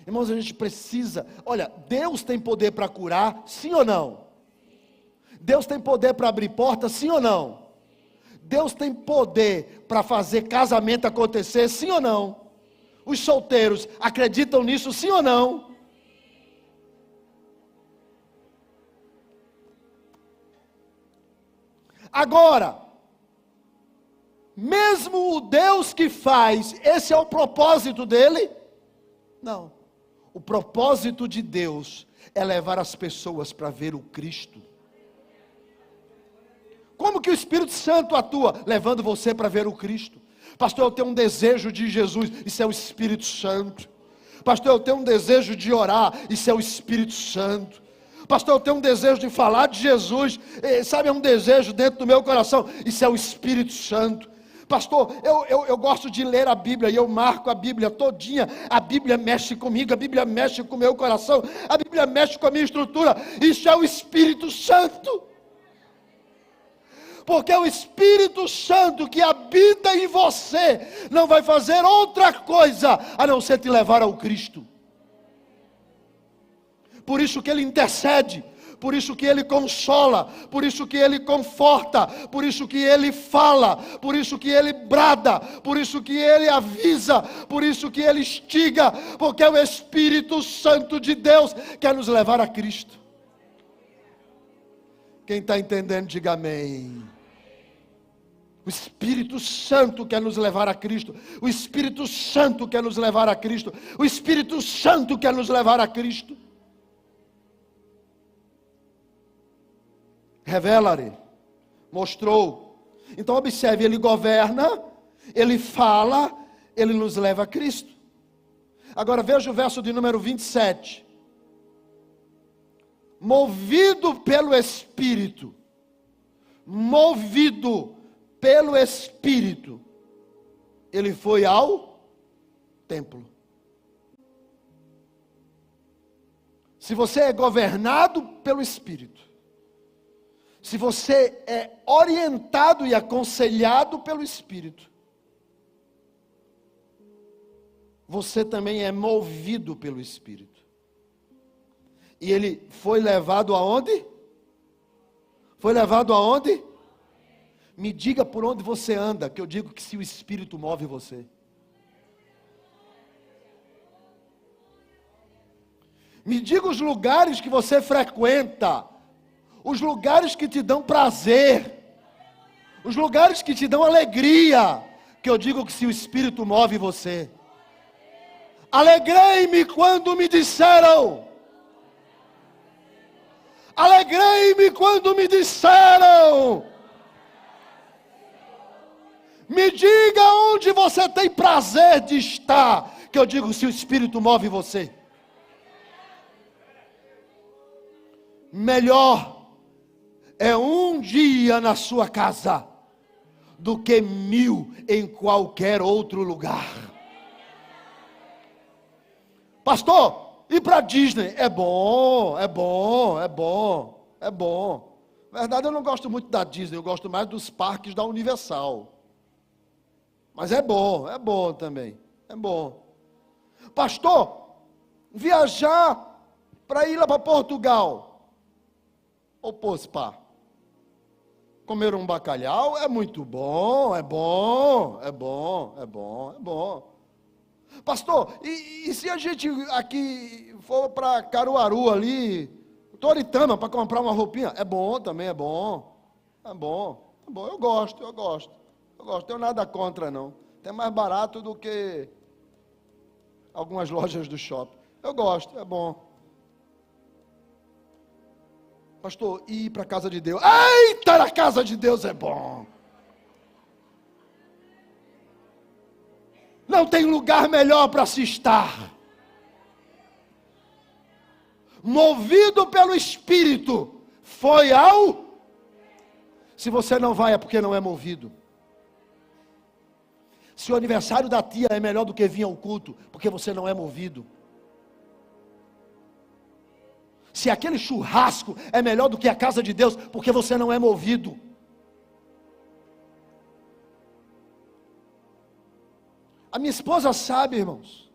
Irmãos, a gente precisa, olha, Deus tem poder para curar, sim ou não? Deus tem poder para abrir porta, sim ou não? Deus tem poder para fazer casamento acontecer, sim ou não? Os solteiros acreditam nisso, sim ou não? Agora, mesmo o Deus que faz, esse é o propósito dele? Não. O propósito de Deus é levar as pessoas para ver o Cristo. Como que o Espírito Santo atua? Levando você para ver o Cristo. Pastor, eu tenho um desejo de Jesus, isso é o Espírito Santo. Pastor, eu tenho um desejo de orar, isso é o Espírito Santo. Pastor, eu tenho um desejo de falar de Jesus, sabe, é um desejo dentro do meu coração, isso é o Espírito Santo. Pastor, eu gosto de ler a Bíblia, e eu marco a Bíblia todinha, a Bíblia mexe comigo, a Bíblia mexe com o meu coração, a Bíblia mexe com a minha estrutura, isso é o Espírito Santo. Porque o Espírito Santo que habita em você, não vai fazer outra coisa, a não ser te levar ao Cristo. Por isso que Ele intercede, por isso que Ele consola, por isso que Ele conforta, por isso que Ele fala, por isso que Ele brada, por isso que Ele avisa, por isso que Ele instiga, porque o Espírito Santo de Deus quer nos levar a Cristo. Quem está entendendo, diga amém. O Espírito Santo quer nos levar a Cristo. O Espírito Santo quer nos levar a Cristo. O Espírito Santo quer nos levar a Cristo. Revela-lhe, mostrou. Então observe, Ele governa, Ele fala, Ele nos leva a Cristo. Agora veja o verso de número 27. Movido pelo Espírito, movido pelo Espírito, Ele foi ao templo. Se você é governado pelo Espírito, se você é orientado e aconselhado pelo Espírito, você também é movido pelo Espírito. E ele foi levado aonde? Foi levado aonde? Me diga por onde você anda, que eu digo que se o Espírito move você. Me diga os lugares que você frequenta, os lugares que te dão prazer, os lugares que te dão alegria, que eu digo que se o Espírito move você. Alegrei-me quando me disseram, alegrei-me quando me disseram. Me diga onde você tem prazer de estar, que eu digo se o Espírito move você. Melhor é um dia na sua casa do que 1000 em qualquer outro lugar. Pastor, ir para Disney é bom, é bom, é bom, é bom. Na verdade, eu não gosto muito da Disney, eu gosto mais dos parques da Universal. Mas é bom também, é bom. Pastor, viajar para ir lá para Portugal. Ou Spa. Comer um bacalhau é muito bom, é bom, é bom, é bom, é bom. Pastor, e se a gente aqui for para Caruaru ali, Toritama, para comprar uma roupinha? É bom também, é bom. É bom, é bom, eu gosto. Não tenho nada contra não. É mais barato do que algumas lojas do shopping. Eu gosto, é bom. Pastor, ir para a casa de Deus. Eita, na casa de Deus é bom. Não tem lugar melhor para se estar. Movido pelo Espírito, foi ao... Se você não vai é porque não é movido. Se o aniversário da tia é melhor do que vir ao culto, porque você não é movido. Se aquele churrasco é melhor do que a casa de Deus, porque você não é movido. A minha esposa sabe, irmãos.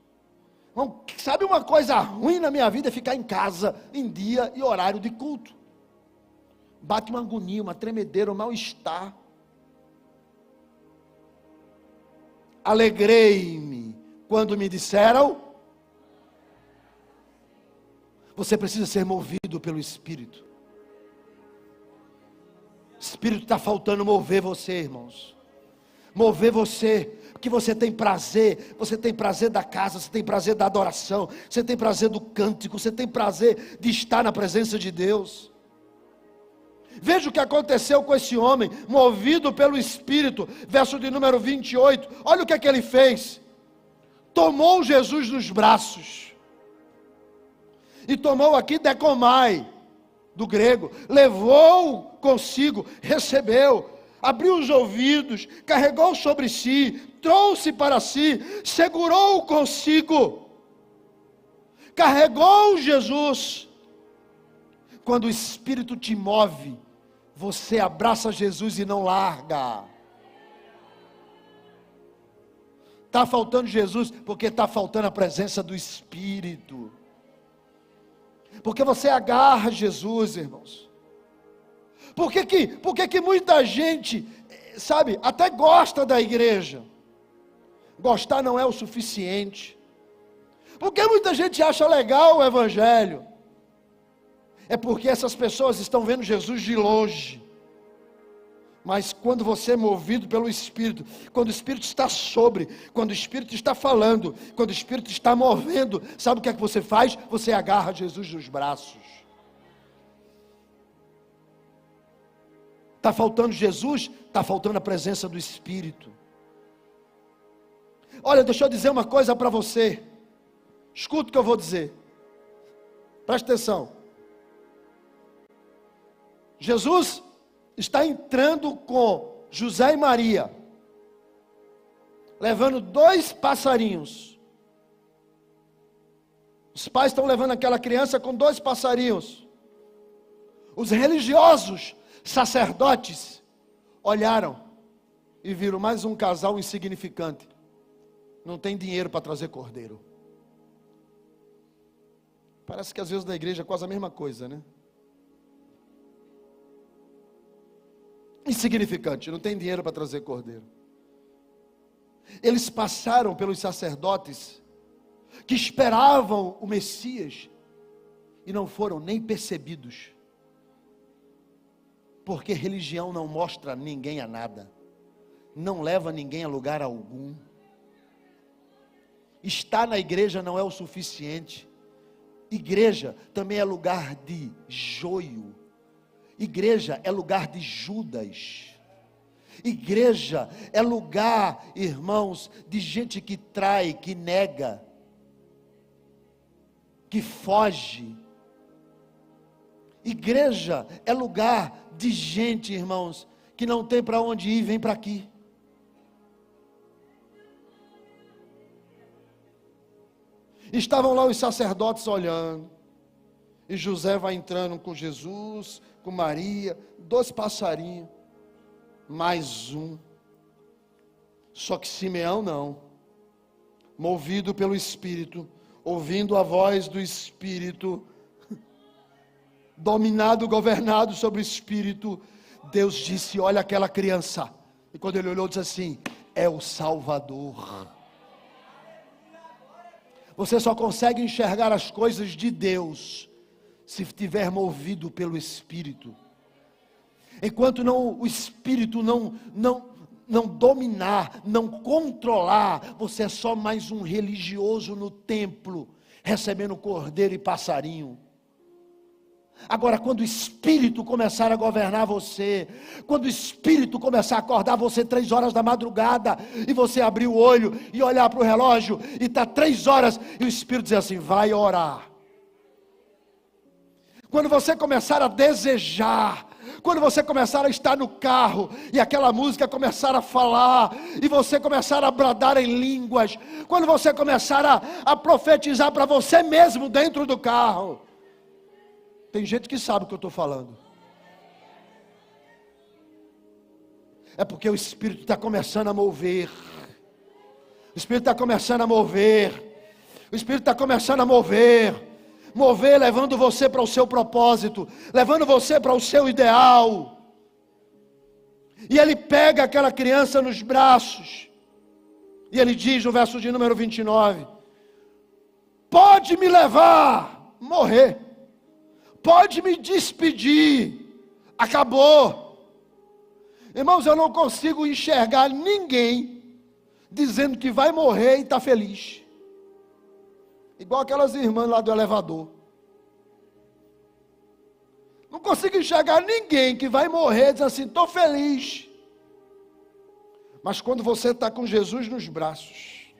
Sabe uma coisa ruim na minha vida? É ficar em casa, em dia e horário de culto. Bate uma agonia, uma tremedeira, um mal-estar. Alegrei-me quando me disseram. Você precisa ser movido pelo Espírito. O Espírito está faltando mover você, irmãos. Mover você, porque você tem prazer da casa, você tem prazer da adoração, você tem prazer do cântico, você tem prazer de estar na presença de Deus. Veja o que aconteceu com esse homem, movido pelo Espírito, verso de número 28, olha o que é que ele fez, tomou Jesus nos braços, e tomou aqui decomai, do grego, levou consigo, recebeu, abriu os ouvidos, carregou sobre si, trouxe para si, segurou consigo, carregou Jesus. Quando o Espírito te move, você abraça Jesus e não larga. Está faltando Jesus, porque está faltando a presença do Espírito. Porque você agarra Jesus, irmãos. Por que muita gente, sabe, até gosta da igreja? Gostar não é o suficiente. Porque muita gente acha legal o evangelho? É porque essas pessoas estão vendo Jesus de longe. Mas quando você é movido pelo Espírito, quando o Espírito está sobre, quando o Espírito está falando, quando o Espírito está movendo, sabe o que é que você faz? Você agarra Jesus nos braços. Está faltando Jesus, está faltando a presença do Espírito. Olha, deixa eu dizer uma coisa para você. Escuta o que eu vou dizer. Presta atenção. Jesus está entrando com José e Maria, levando 2 passarinhos. Os pais estão levando aquela criança com 2 passarinhos. Os religiosos, sacerdotes, olharam e viram mais um casal insignificante. Não tem dinheiro para trazer cordeiro. Parece que às vezes na igreja é quase a mesma coisa, né? Insignificante, não tem dinheiro para trazer cordeiro. Eles passaram pelos sacerdotes que esperavam o Messias e não foram nem percebidos. Porque religião não mostra ninguém a nada, não leva ninguém a lugar algum. Estar na igreja não é o suficiente. Igreja também é lugar de joio. Igreja é lugar de Judas. Igreja é lugar, irmãos, de gente que trai, que nega, que foge. Igreja é lugar de gente, irmãos, que não tem para onde ir, vem para aqui. Estavam lá os sacerdotes olhando, e José vai entrando com Jesus, com Maria, 2 passarinhos, mais um. Só que Simeão não, movido pelo Espírito, ouvindo a voz do Espírito, dominado, governado sobre o Espírito, Deus disse: olha aquela criança. E quando ele olhou, disse assim: é o Salvador. Você só consegue enxergar as coisas de Deus se estiver movido pelo Espírito. Enquanto o Espírito não dominar, não controlar, você é só mais um religioso no templo, recebendo cordeiro e passarinho. Agora, quando o Espírito começar a governar você, quando o Espírito começar a acordar você 3 horas da madrugada, e você abrir o olho e olhar para o relógio, e está 3 horas, e o Espírito diz assim, vai orar. Quando você começar a desejar, quando você começar a estar no carro, e aquela música começar a falar, e você começar a bradar em línguas, quando você começar a profetizar para você mesmo dentro do carro, tem gente que sabe o que eu estou falando. É porque o Espírito está começando a mover. O Espírito está começando a mover. O Espírito está começando a mover. Mover, levando você para o seu propósito, levando você para o seu ideal. E ele pega aquela criança nos braços. E ele diz no verso de número 29, pode me levar, morrer. Pode me despedir, acabou. Irmãos, eu não consigo enxergar ninguém dizendo que vai morrer e está feliz. Igual aquelas irmãs lá do elevador. Não consigo enxergar ninguém que vai morrer e diz assim, estou feliz. Mas quando você está com Jesus nos braços,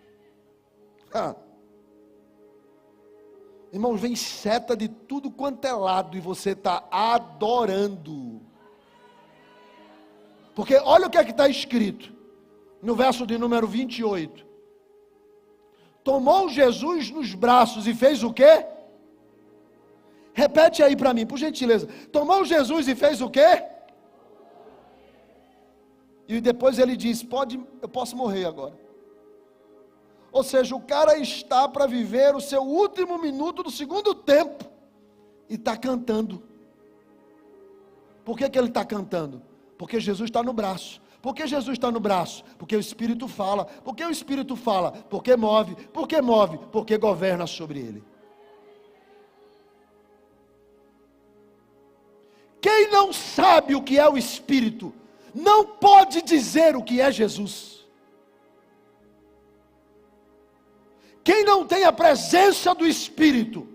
irmãos, vem seta de tudo quanto é lado e você está adorando. Porque olha o que é que está escrito no verso de número 28. Tomou Jesus nos braços e fez o quê? Repete aí para mim, por gentileza. Tomou Jesus e fez o quê? E depois ele diz, eu posso morrer agora. Ou seja, o cara está para viver o seu último minuto do segundo tempo. E está cantando. Por que ele está cantando? Porque Jesus está no braço. Por que Jesus está no braço? Porque o Espírito fala. Por que o Espírito fala? Porque move. Por que move? Porque governa sobre ele. Quem não sabe o que é o Espírito, não pode dizer o que é Jesus. Quem não tem a presença do Espírito,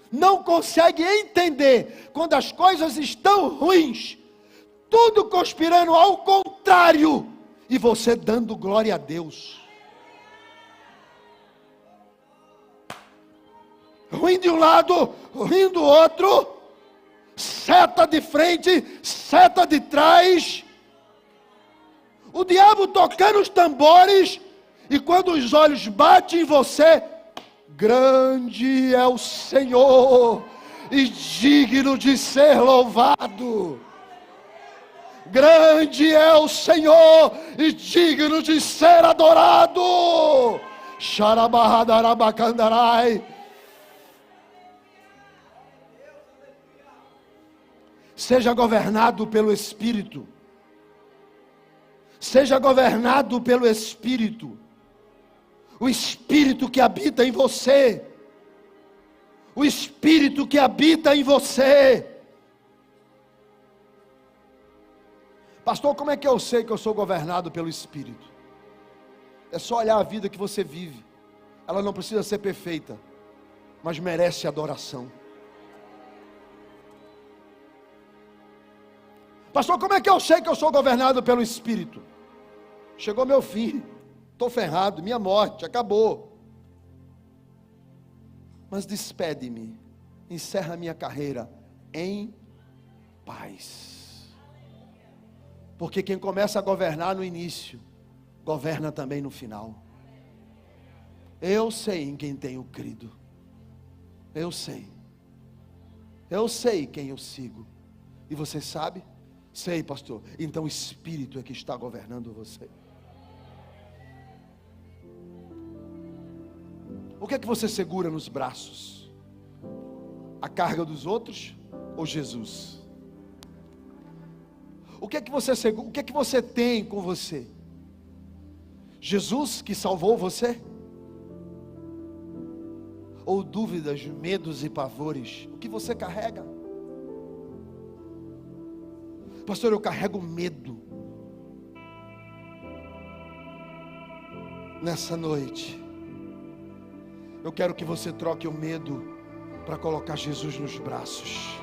não consegue entender quando as coisas estão ruins, tudo conspirando ao contrário, e você dando glória a Deus. Ruim de um lado, ruim do outro, seta de frente, seta de trás, o diabo tocando os tambores, e quando os olhos batem em você, grande é o Senhor, e digno de ser louvado. Grande é o Senhor, e digno de ser adorado. Xarabahadarabacandarai. Seja governado pelo Espírito. Seja governado pelo Espírito. O Espírito que habita em você. O Espírito que habita em você. Pastor, como é que eu sei que eu sou governado pelo Espírito? É só olhar a vida que você vive. Ela não precisa ser perfeita, mas merece adoração. Pastor, como é que eu sei que eu sou governado pelo Espírito? Chegou meu fim, estou ferrado, minha morte, acabou. Mas despede-me, encerra minha carreira em paz. Porque quem começa a governar no início, governa também no final. Eu sei em quem tenho crido. Eu sei. Eu sei quem eu sigo. E você sabe? Sei, pastor. Então o Espírito é que está governando você. O que é que você segura nos braços? A carga dos outros ou Jesus? O que é que você segura? O que é que você tem com você? Jesus que salvou você? ou dúvidas, medos e pavores? O que você carrega? Pastor, eu carrego medo. Nessa noite, eu quero que você troque o medo para colocar Jesus nos braços.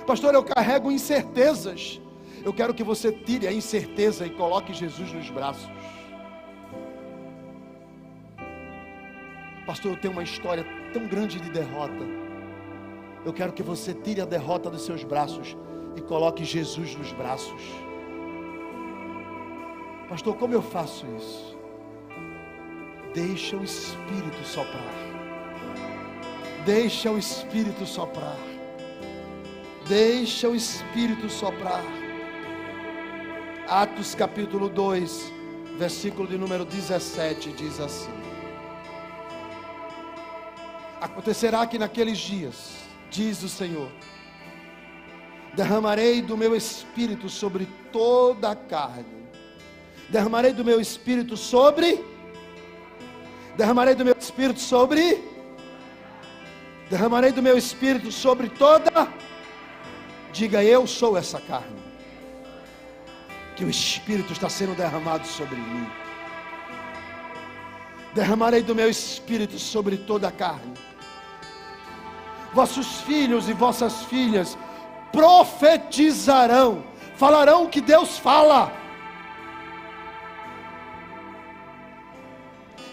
Pastor, eu carrego incertezas. Eu quero que você tire a incerteza e coloque Jesus nos braços. Pastor, eu tenho uma história tão grande de derrota. Eu quero que você tire a derrota dos seus braços e coloque Jesus nos braços. Pastor, como eu faço isso? Deixa o Espírito soprar. Deixa o Espírito soprar. Deixa o Espírito soprar. Atos capítulo 2, versículo de número 17, diz assim: acontecerá que naqueles dias, diz o Senhor, derramarei do meu Espírito sobre toda a carne. Derramarei do meu Espírito sobre. Derramarei do meu Espírito sobre. Derramarei do meu Espírito sobre toda. Diga, eu sou essa carne. Que o Espírito está sendo derramado sobre mim. Derramarei do meu Espírito sobre toda a carne. Vossos filhos e vossas filhas profetizarão. Falarão o que Deus fala.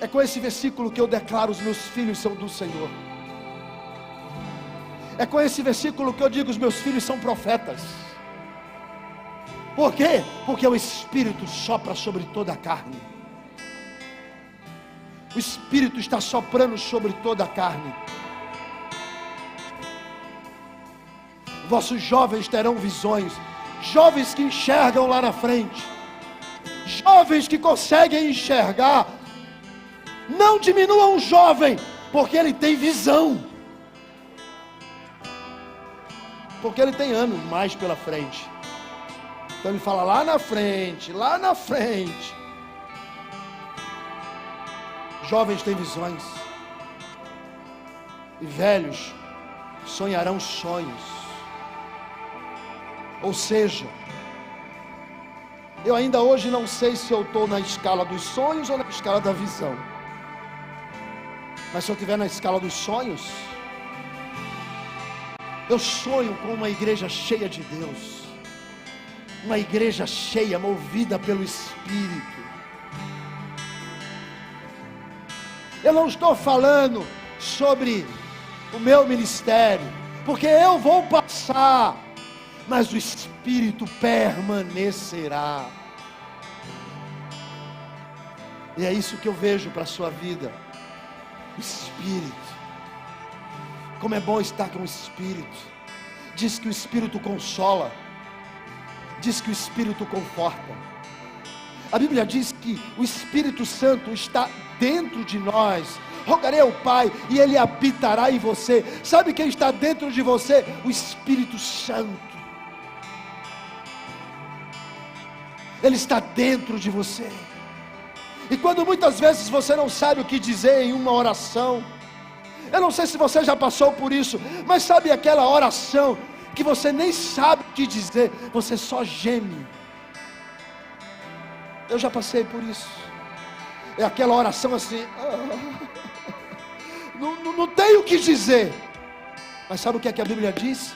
É com esse versículo que eu declaro: os meus filhos são do Senhor. É com esse versículo que eu digo: os meus filhos são profetas. Por quê? Porque o Espírito sopra sobre toda a carne. O Espírito está soprando sobre toda a carne. Vossos jovens terão visões. Jovens que enxergam lá na frente. Jovens que conseguem enxergar. Não diminua um jovem, porque ele tem visão. Porque ele tem anos mais pela frente. Então ele fala lá na frente, lá na frente. Jovens têm visões. E velhos sonharão sonhos. Ou seja, eu ainda hoje não sei se eu estou na escala dos sonhos ou na escala da visão. Mas se eu estiver na escala dos sonhos, eu sonho com uma igreja cheia de Deus. Uma igreja cheia, movida pelo Espírito. Eu não estou falando sobre o meu ministério, porque eu vou passar, mas o Espírito permanecerá. E é isso que eu vejo para a sua vida. O Espírito. Como é bom estar com o Espírito. Diz que o Espírito consola. Diz que o Espírito conforta. A Bíblia diz que o Espírito Santo está dentro de nós. Rogarei ao Pai e Ele habitará em você. Sabe quem está dentro de você? O Espírito Santo. Ele está dentro de você. E quando muitas vezes você não sabe o que dizer em uma oração, eu não sei se você já passou por isso, mas sabe aquela oração que você nem sabe o que dizer, você só geme. Eu já passei por isso. É aquela oração assim, não tenho o que dizer. Mas sabe o que é que a Bíblia diz?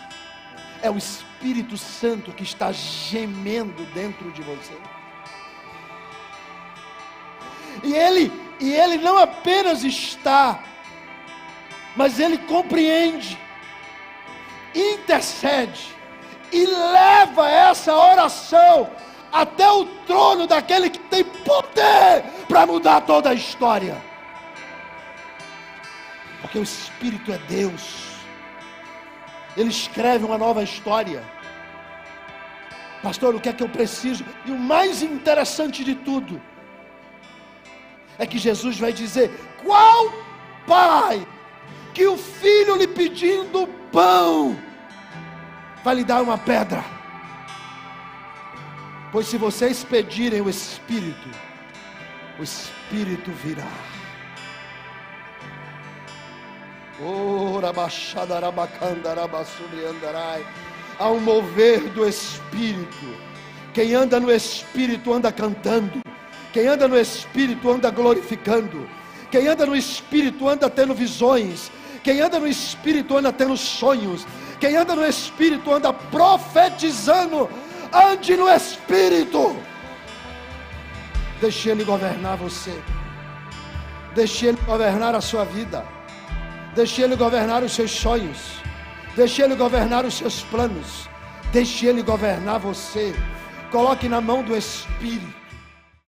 É o Espírito Santo que está gemendo dentro de você. E ele não apenas está, mas ele compreende, intercede e leva essa oração até o trono daquele que tem poder para mudar toda a história. Porque o Espírito é Deus. Ele escreve uma nova história. Pastor, o que é que eu preciso? E o mais interessante de tudo é que Jesus vai dizer: qual pai que o filho lhe pedindo pão vai lhe dar uma pedra? Pois se vocês pedirem o Espírito virá. Há um mover do Espírito. Quem anda no Espírito anda cantando. Quem anda no Espírito anda glorificando. Quem anda no Espírito anda tendo visões. Quem anda no Espírito anda tendo sonhos. Quem anda no Espírito anda profetizando. Ande no Espírito. Deixe Ele governar você. Deixe Ele governar a sua vida. Deixe Ele governar os seus sonhos. Deixe Ele governar os seus planos. Deixe Ele governar você. Coloque na mão do Espírito.